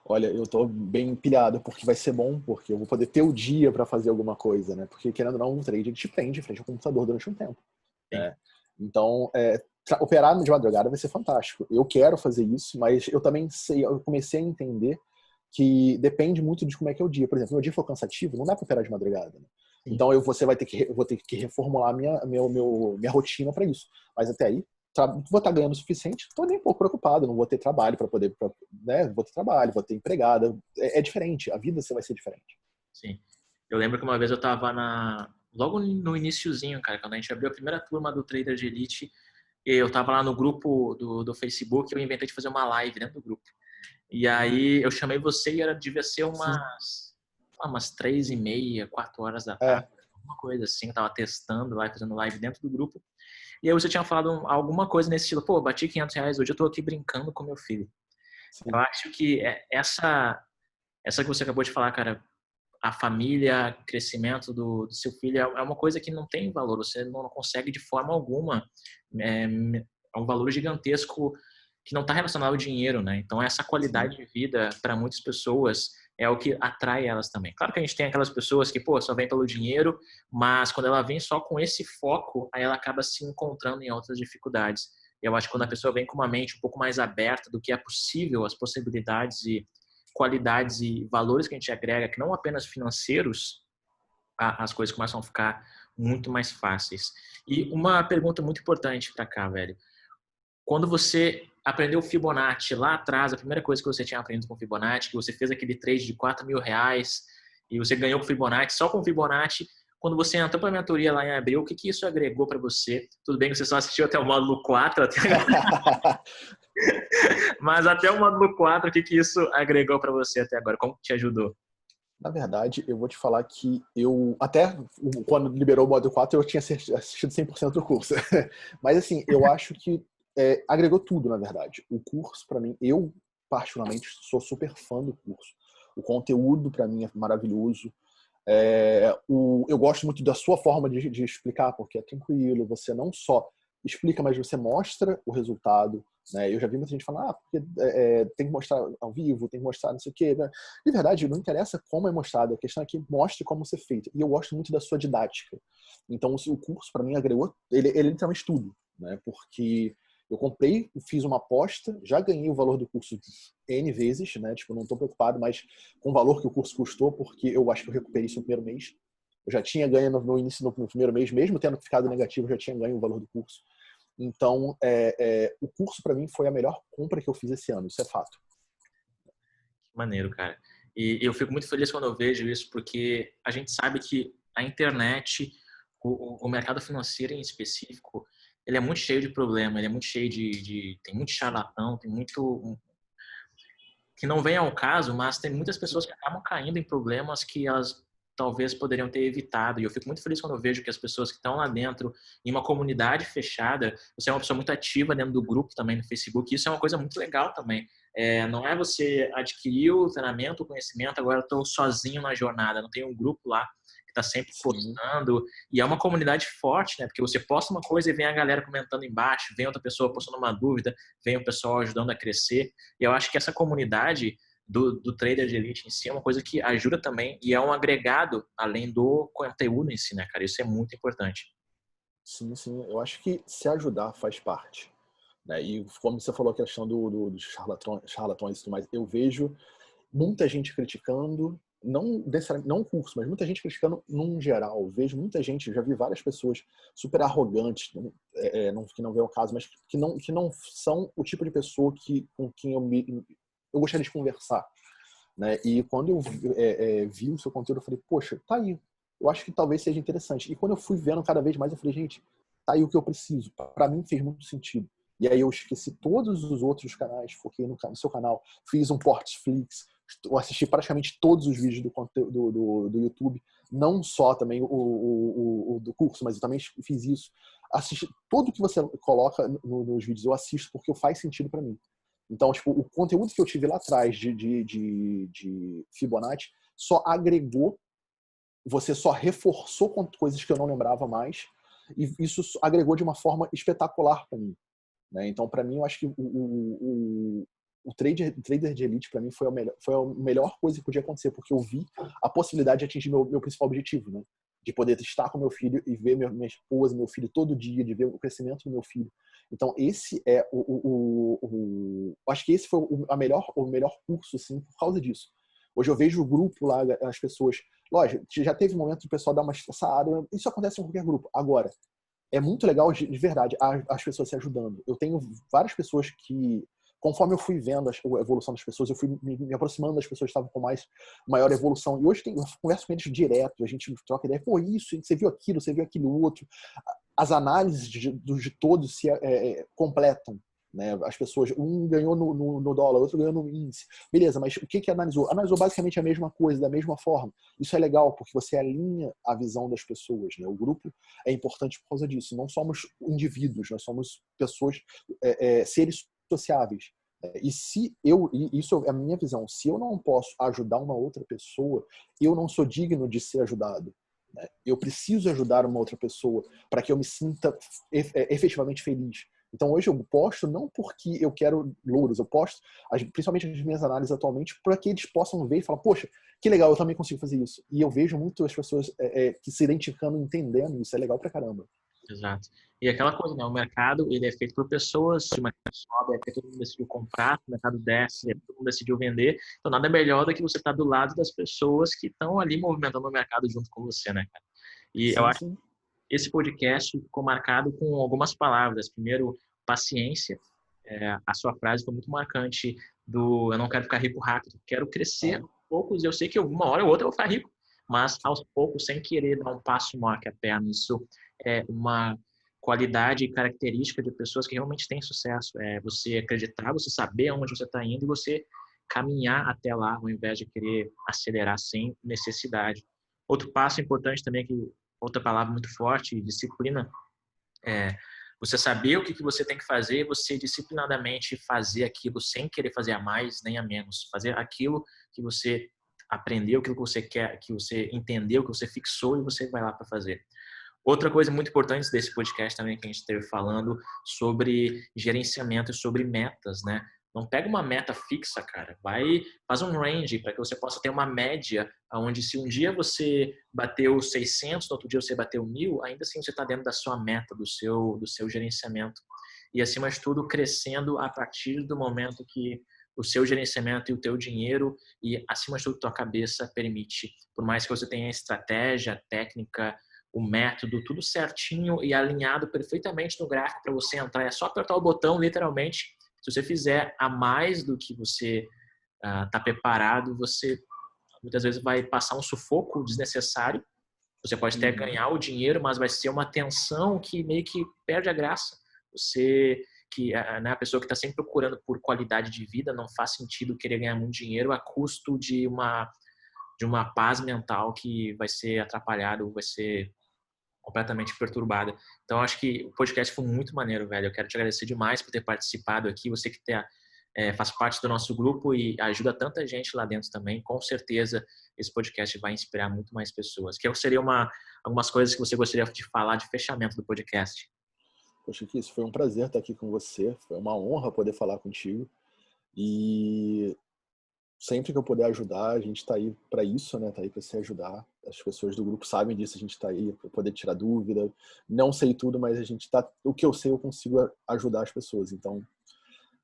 Olha, eu tô bem empilhado, porque vai ser bom, porque eu vou poder ter o dia para fazer alguma coisa, né? Porque, querendo ou não, o trade te prende em frente ao computador durante um tempo. Né? Então, operar de madrugada vai ser fantástico. Eu quero fazer isso, mas eu também eu comecei a entender que depende muito de como é que é o dia. Por exemplo, meu dia for cansativo, não dá para operar de madrugada. Né? Então eu vou ter que reformular minha rotina para isso. Mas até aí, vou estar ganhando o suficiente, estou nem um pouco preocupado, não vou ter trabalho para poder, né? Vou ter trabalho, vou ter empregada. É diferente, a vida vai ser diferente. Sim. Eu lembro que uma vez eu tava logo no iniciozinho, cara, quando a gente abriu a primeira turma do Trader de Elite, eu tava lá no grupo do Facebook, eu inventei de fazer uma live dentro do grupo. E aí eu chamei você e devia ser umas 3h30, 4 horas da tarde, alguma coisa assim. Eu tava testando lá, fazendo live dentro do grupo. E aí você tinha falado alguma coisa nesse estilo, pô, bati R$ 500, hoje eu tô aqui brincando com meu filho. Sim. Eu acho que essa que você acabou de falar, cara, a família, crescimento do seu filho é uma coisa que não tem valor, você não consegue de forma alguma, é um valor gigantesco que não está relacionado ao dinheiro, né? Então essa qualidade de vida para muitas pessoas é o que atrai elas também. Claro que a gente tem aquelas pessoas que, pô, só vem pelo dinheiro, mas quando ela vem só com esse foco, aí ela acaba se encontrando em outras dificuldades. Eu acho que quando a pessoa vem com uma mente um pouco mais aberta do que é possível, as possibilidades e qualidades e valores que a gente agrega, que não apenas financeiros, as coisas começam a ficar muito mais fáceis. E uma pergunta muito importante para cá, velho. Quando você aprendeu Fibonacci lá atrás, a primeira coisa que você tinha aprendido com Fibonacci, que você fez aquele trade de R$ 4.000 e você ganhou com Fibonacci, só com Fibonacci, quando você entrou para a mentoria lá em abril, o que isso agregou para você? Tudo bem que você só assistiu até o módulo 4, mas até o módulo 4, o que isso agregou para você até agora? Como te ajudou? Na verdade, eu vou te falar que até quando liberou o módulo 4, eu tinha assistido 100% do curso. Mas assim, eu acho que agregou tudo, na verdade. O curso, para mim, eu particularmente sou super fã do curso. O conteúdo, para mim, é maravilhoso. Eu gosto muito da sua forma de explicar, porque é tranquilo, você não só explica, mas você mostra o resultado. Né? Eu já vi muita gente falando, porque tem que mostrar ao vivo, tem que mostrar não sei o quê. Né? De verdade, não interessa como é mostrado, a questão é que mostre como ser feito. E eu gosto muito da sua didática. Então, o curso, para mim, agregou, ele é literalmente tudo. Né? Porque eu comprei, fiz uma aposta, já ganhei o valor do curso N vezes, né? Tipo, não estou preocupado mais com o valor que o curso custou, porque eu acho que eu recuperei isso no primeiro mês. Eu já tinha ganho no início, no primeiro mês, mesmo tendo ficado negativo, eu já tinha ganho o valor do curso. Então, o curso para mim foi a melhor compra que eu fiz esse ano, isso é fato. Maneiro, cara. E eu fico muito feliz quando eu vejo isso, porque a gente sabe que a internet, o mercado financeiro em específico, ele é muito cheio de problema, ele é muito cheio tem muito charlatão, tem muito que não vem ao caso, mas tem muitas pessoas que acabam caindo em problemas que elas talvez poderiam ter evitado. E eu fico muito feliz quando eu vejo que as pessoas que estão lá dentro, em uma comunidade fechada, você é uma pessoa muito ativa dentro do grupo também no Facebook, isso é uma coisa muito legal também. Não é você adquirir o treinamento, o conhecimento, agora eu estou sozinho na jornada, não tem um grupo lá que está sempre postando, e é uma comunidade forte, né? Porque você posta uma coisa e vem a galera comentando embaixo, vem outra pessoa postando uma dúvida, vem o pessoal ajudando a crescer, e eu acho que essa comunidade do trader de elite em si é uma coisa que ajuda também e é um agregado além do conteúdo em si, né, cara? Isso é muito importante. Sim, sim. Eu acho que se ajudar faz parte. Né? E como você falou a questão dos charlatões e tudo mais, eu vejo muita gente criticando, não o curso, mas muita gente criticando num geral. Eu vejo muita gente, já vi várias pessoas super arrogantes, que não vê o caso, mas que não são o tipo de pessoa com quem eu gostaria de conversar. Né? E quando eu vi o seu conteúdo, eu falei, poxa, tá aí. Eu acho que talvez seja interessante. E quando eu fui vendo cada vez mais, eu falei, gente, tá aí o que eu preciso. Para mim fez muito sentido. E aí eu esqueci todos os outros canais, foquei no seu canal, fiz um Portflix, eu assisti praticamente todos os vídeos do YouTube, não só também o do curso, mas eu também fiz isso. Assisti tudo que você coloca nos vídeos, eu assisto porque faz sentido para mim. Então, tipo, o conteúdo que eu tive lá atrás de Fibonacci só agregou, você só reforçou coisas que eu não lembrava mais, e isso agregou de uma forma espetacular para mim. Né? Então, para mim, eu acho que o trader de elite, para mim, foi a melhor coisa que podia acontecer, porque eu vi a possibilidade de atingir meu principal objetivo, né? De poder estar com meu filho e ver minha esposa, meu filho todo dia, de ver o crescimento do meu filho. Então, esse é acho que esse foi o melhor curso, assim, por causa disso. Hoje eu vejo o grupo lá, as pessoas... Lógico, já teve um momento do pessoal dar uma estressada, isso acontece em qualquer grupo. Agora, é muito legal, de verdade, as pessoas se ajudando. Eu tenho várias pessoas que, conforme eu fui vendo a evolução das pessoas, eu fui me aproximando das pessoas que estavam com maior evolução. E hoje eu converso com eles direto, a gente troca ideia. Pô, isso, você viu aquilo outro. As análises de todos se completam. Né? As pessoas, um ganhou no dólar, outro ganhou no índice. Beleza, mas o que analisou? Analisou basicamente a mesma coisa, da mesma forma. Isso é legal, porque você alinha a visão das pessoas. Né? O grupo é importante por causa disso. Não somos indivíduos, nós somos pessoas, seres sociáveis. E isso é a minha visão, se eu não posso ajudar uma outra pessoa, eu não sou digno de ser ajudado. Né? Eu preciso ajudar uma outra pessoa para que eu me sinta efetivamente feliz. Então hoje eu posto não porque eu quero louros, eu posto, principalmente as minhas análises atualmente, para que eles possam ver e falar, poxa, que legal, eu também consigo fazer isso. E eu vejo muito as pessoas que se identificando, entendendo, isso é legal pra caramba. Exato. E aquela coisa, né? O mercado, ele é feito por pessoas, se o mercado sobe, é porque todo mundo decidiu comprar, o mercado desce, todo mundo decidiu vender. Então, nada melhor do que você estar do lado das pessoas que estão ali movimentando o mercado junto com você, né, cara? E eu acho que esse podcast ficou marcado com algumas palavras. Primeiro, paciência. A sua frase foi muito marcante eu não quero ficar rico rápido, quero crescer aos poucos. Eu sei que uma hora ou outra eu vou ficar rico, mas aos poucos, sem querer dar um passo maior que a perna. Isso é uma qualidade e característica de pessoas que realmente têm sucesso. É você acreditar, você saber aonde você está indo e você caminhar até lá, ao invés de querer acelerar sem necessidade. Outro passo importante também, outra palavra muito forte, disciplina. Você saber o que você tem que fazer e você disciplinadamente fazer aquilo sem querer fazer a mais nem a menos. Fazer aquilo que você aprendeu, aquilo que você quer, que você entendeu, que você fixou e você vai lá para fazer. Outra coisa muito importante desse podcast também que a gente esteve falando sobre gerenciamento e sobre metas, né? Não pega uma meta fixa, cara. Faz um range para que você possa ter uma média onde se um dia você bateu 600, no outro dia você bateu 1.000, ainda assim você está dentro da sua meta, do seu gerenciamento. E acima de tudo, crescendo a partir do momento que o seu gerenciamento e o teu dinheiro e acima de tudo tua cabeça permite. Por mais que você tenha estratégia, técnica, o método, tudo certinho e alinhado perfeitamente no gráfico para você entrar, é só apertar o botão, literalmente. Se você fizer a mais do que você está preparado, você muitas vezes vai passar um sufoco desnecessário. Você pode até ganhar o dinheiro, mas vai ser uma tensão que meio que perde a graça. A pessoa que está sempre procurando por qualidade de vida, não faz sentido querer ganhar muito dinheiro a custo de uma paz mental que vai ser atrapalhada ou vai ser completamente perturbada. Então, acho que o podcast foi muito maneiro, velho. Eu quero te agradecer demais por ter participado aqui. Você que faz parte do nosso grupo e ajuda tanta gente lá dentro também. Com certeza, esse podcast vai inspirar muito mais pessoas. Que seria algumas coisas que você gostaria de falar de fechamento do podcast? Poxa, que isso foi um prazer estar aqui com você. Foi uma honra poder falar contigo. E sempre que eu puder ajudar, a gente está aí para isso, né? Está aí para se ajudar. As pessoas do grupo sabem disso, a gente está aí para poder tirar dúvida. Não sei tudo, mas o que eu sei eu consigo ajudar as pessoas. Então,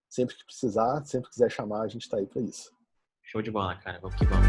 sempre que precisar, sempre que quiser chamar, a gente está aí para isso. Show de bola, cara. Vamos que vamos.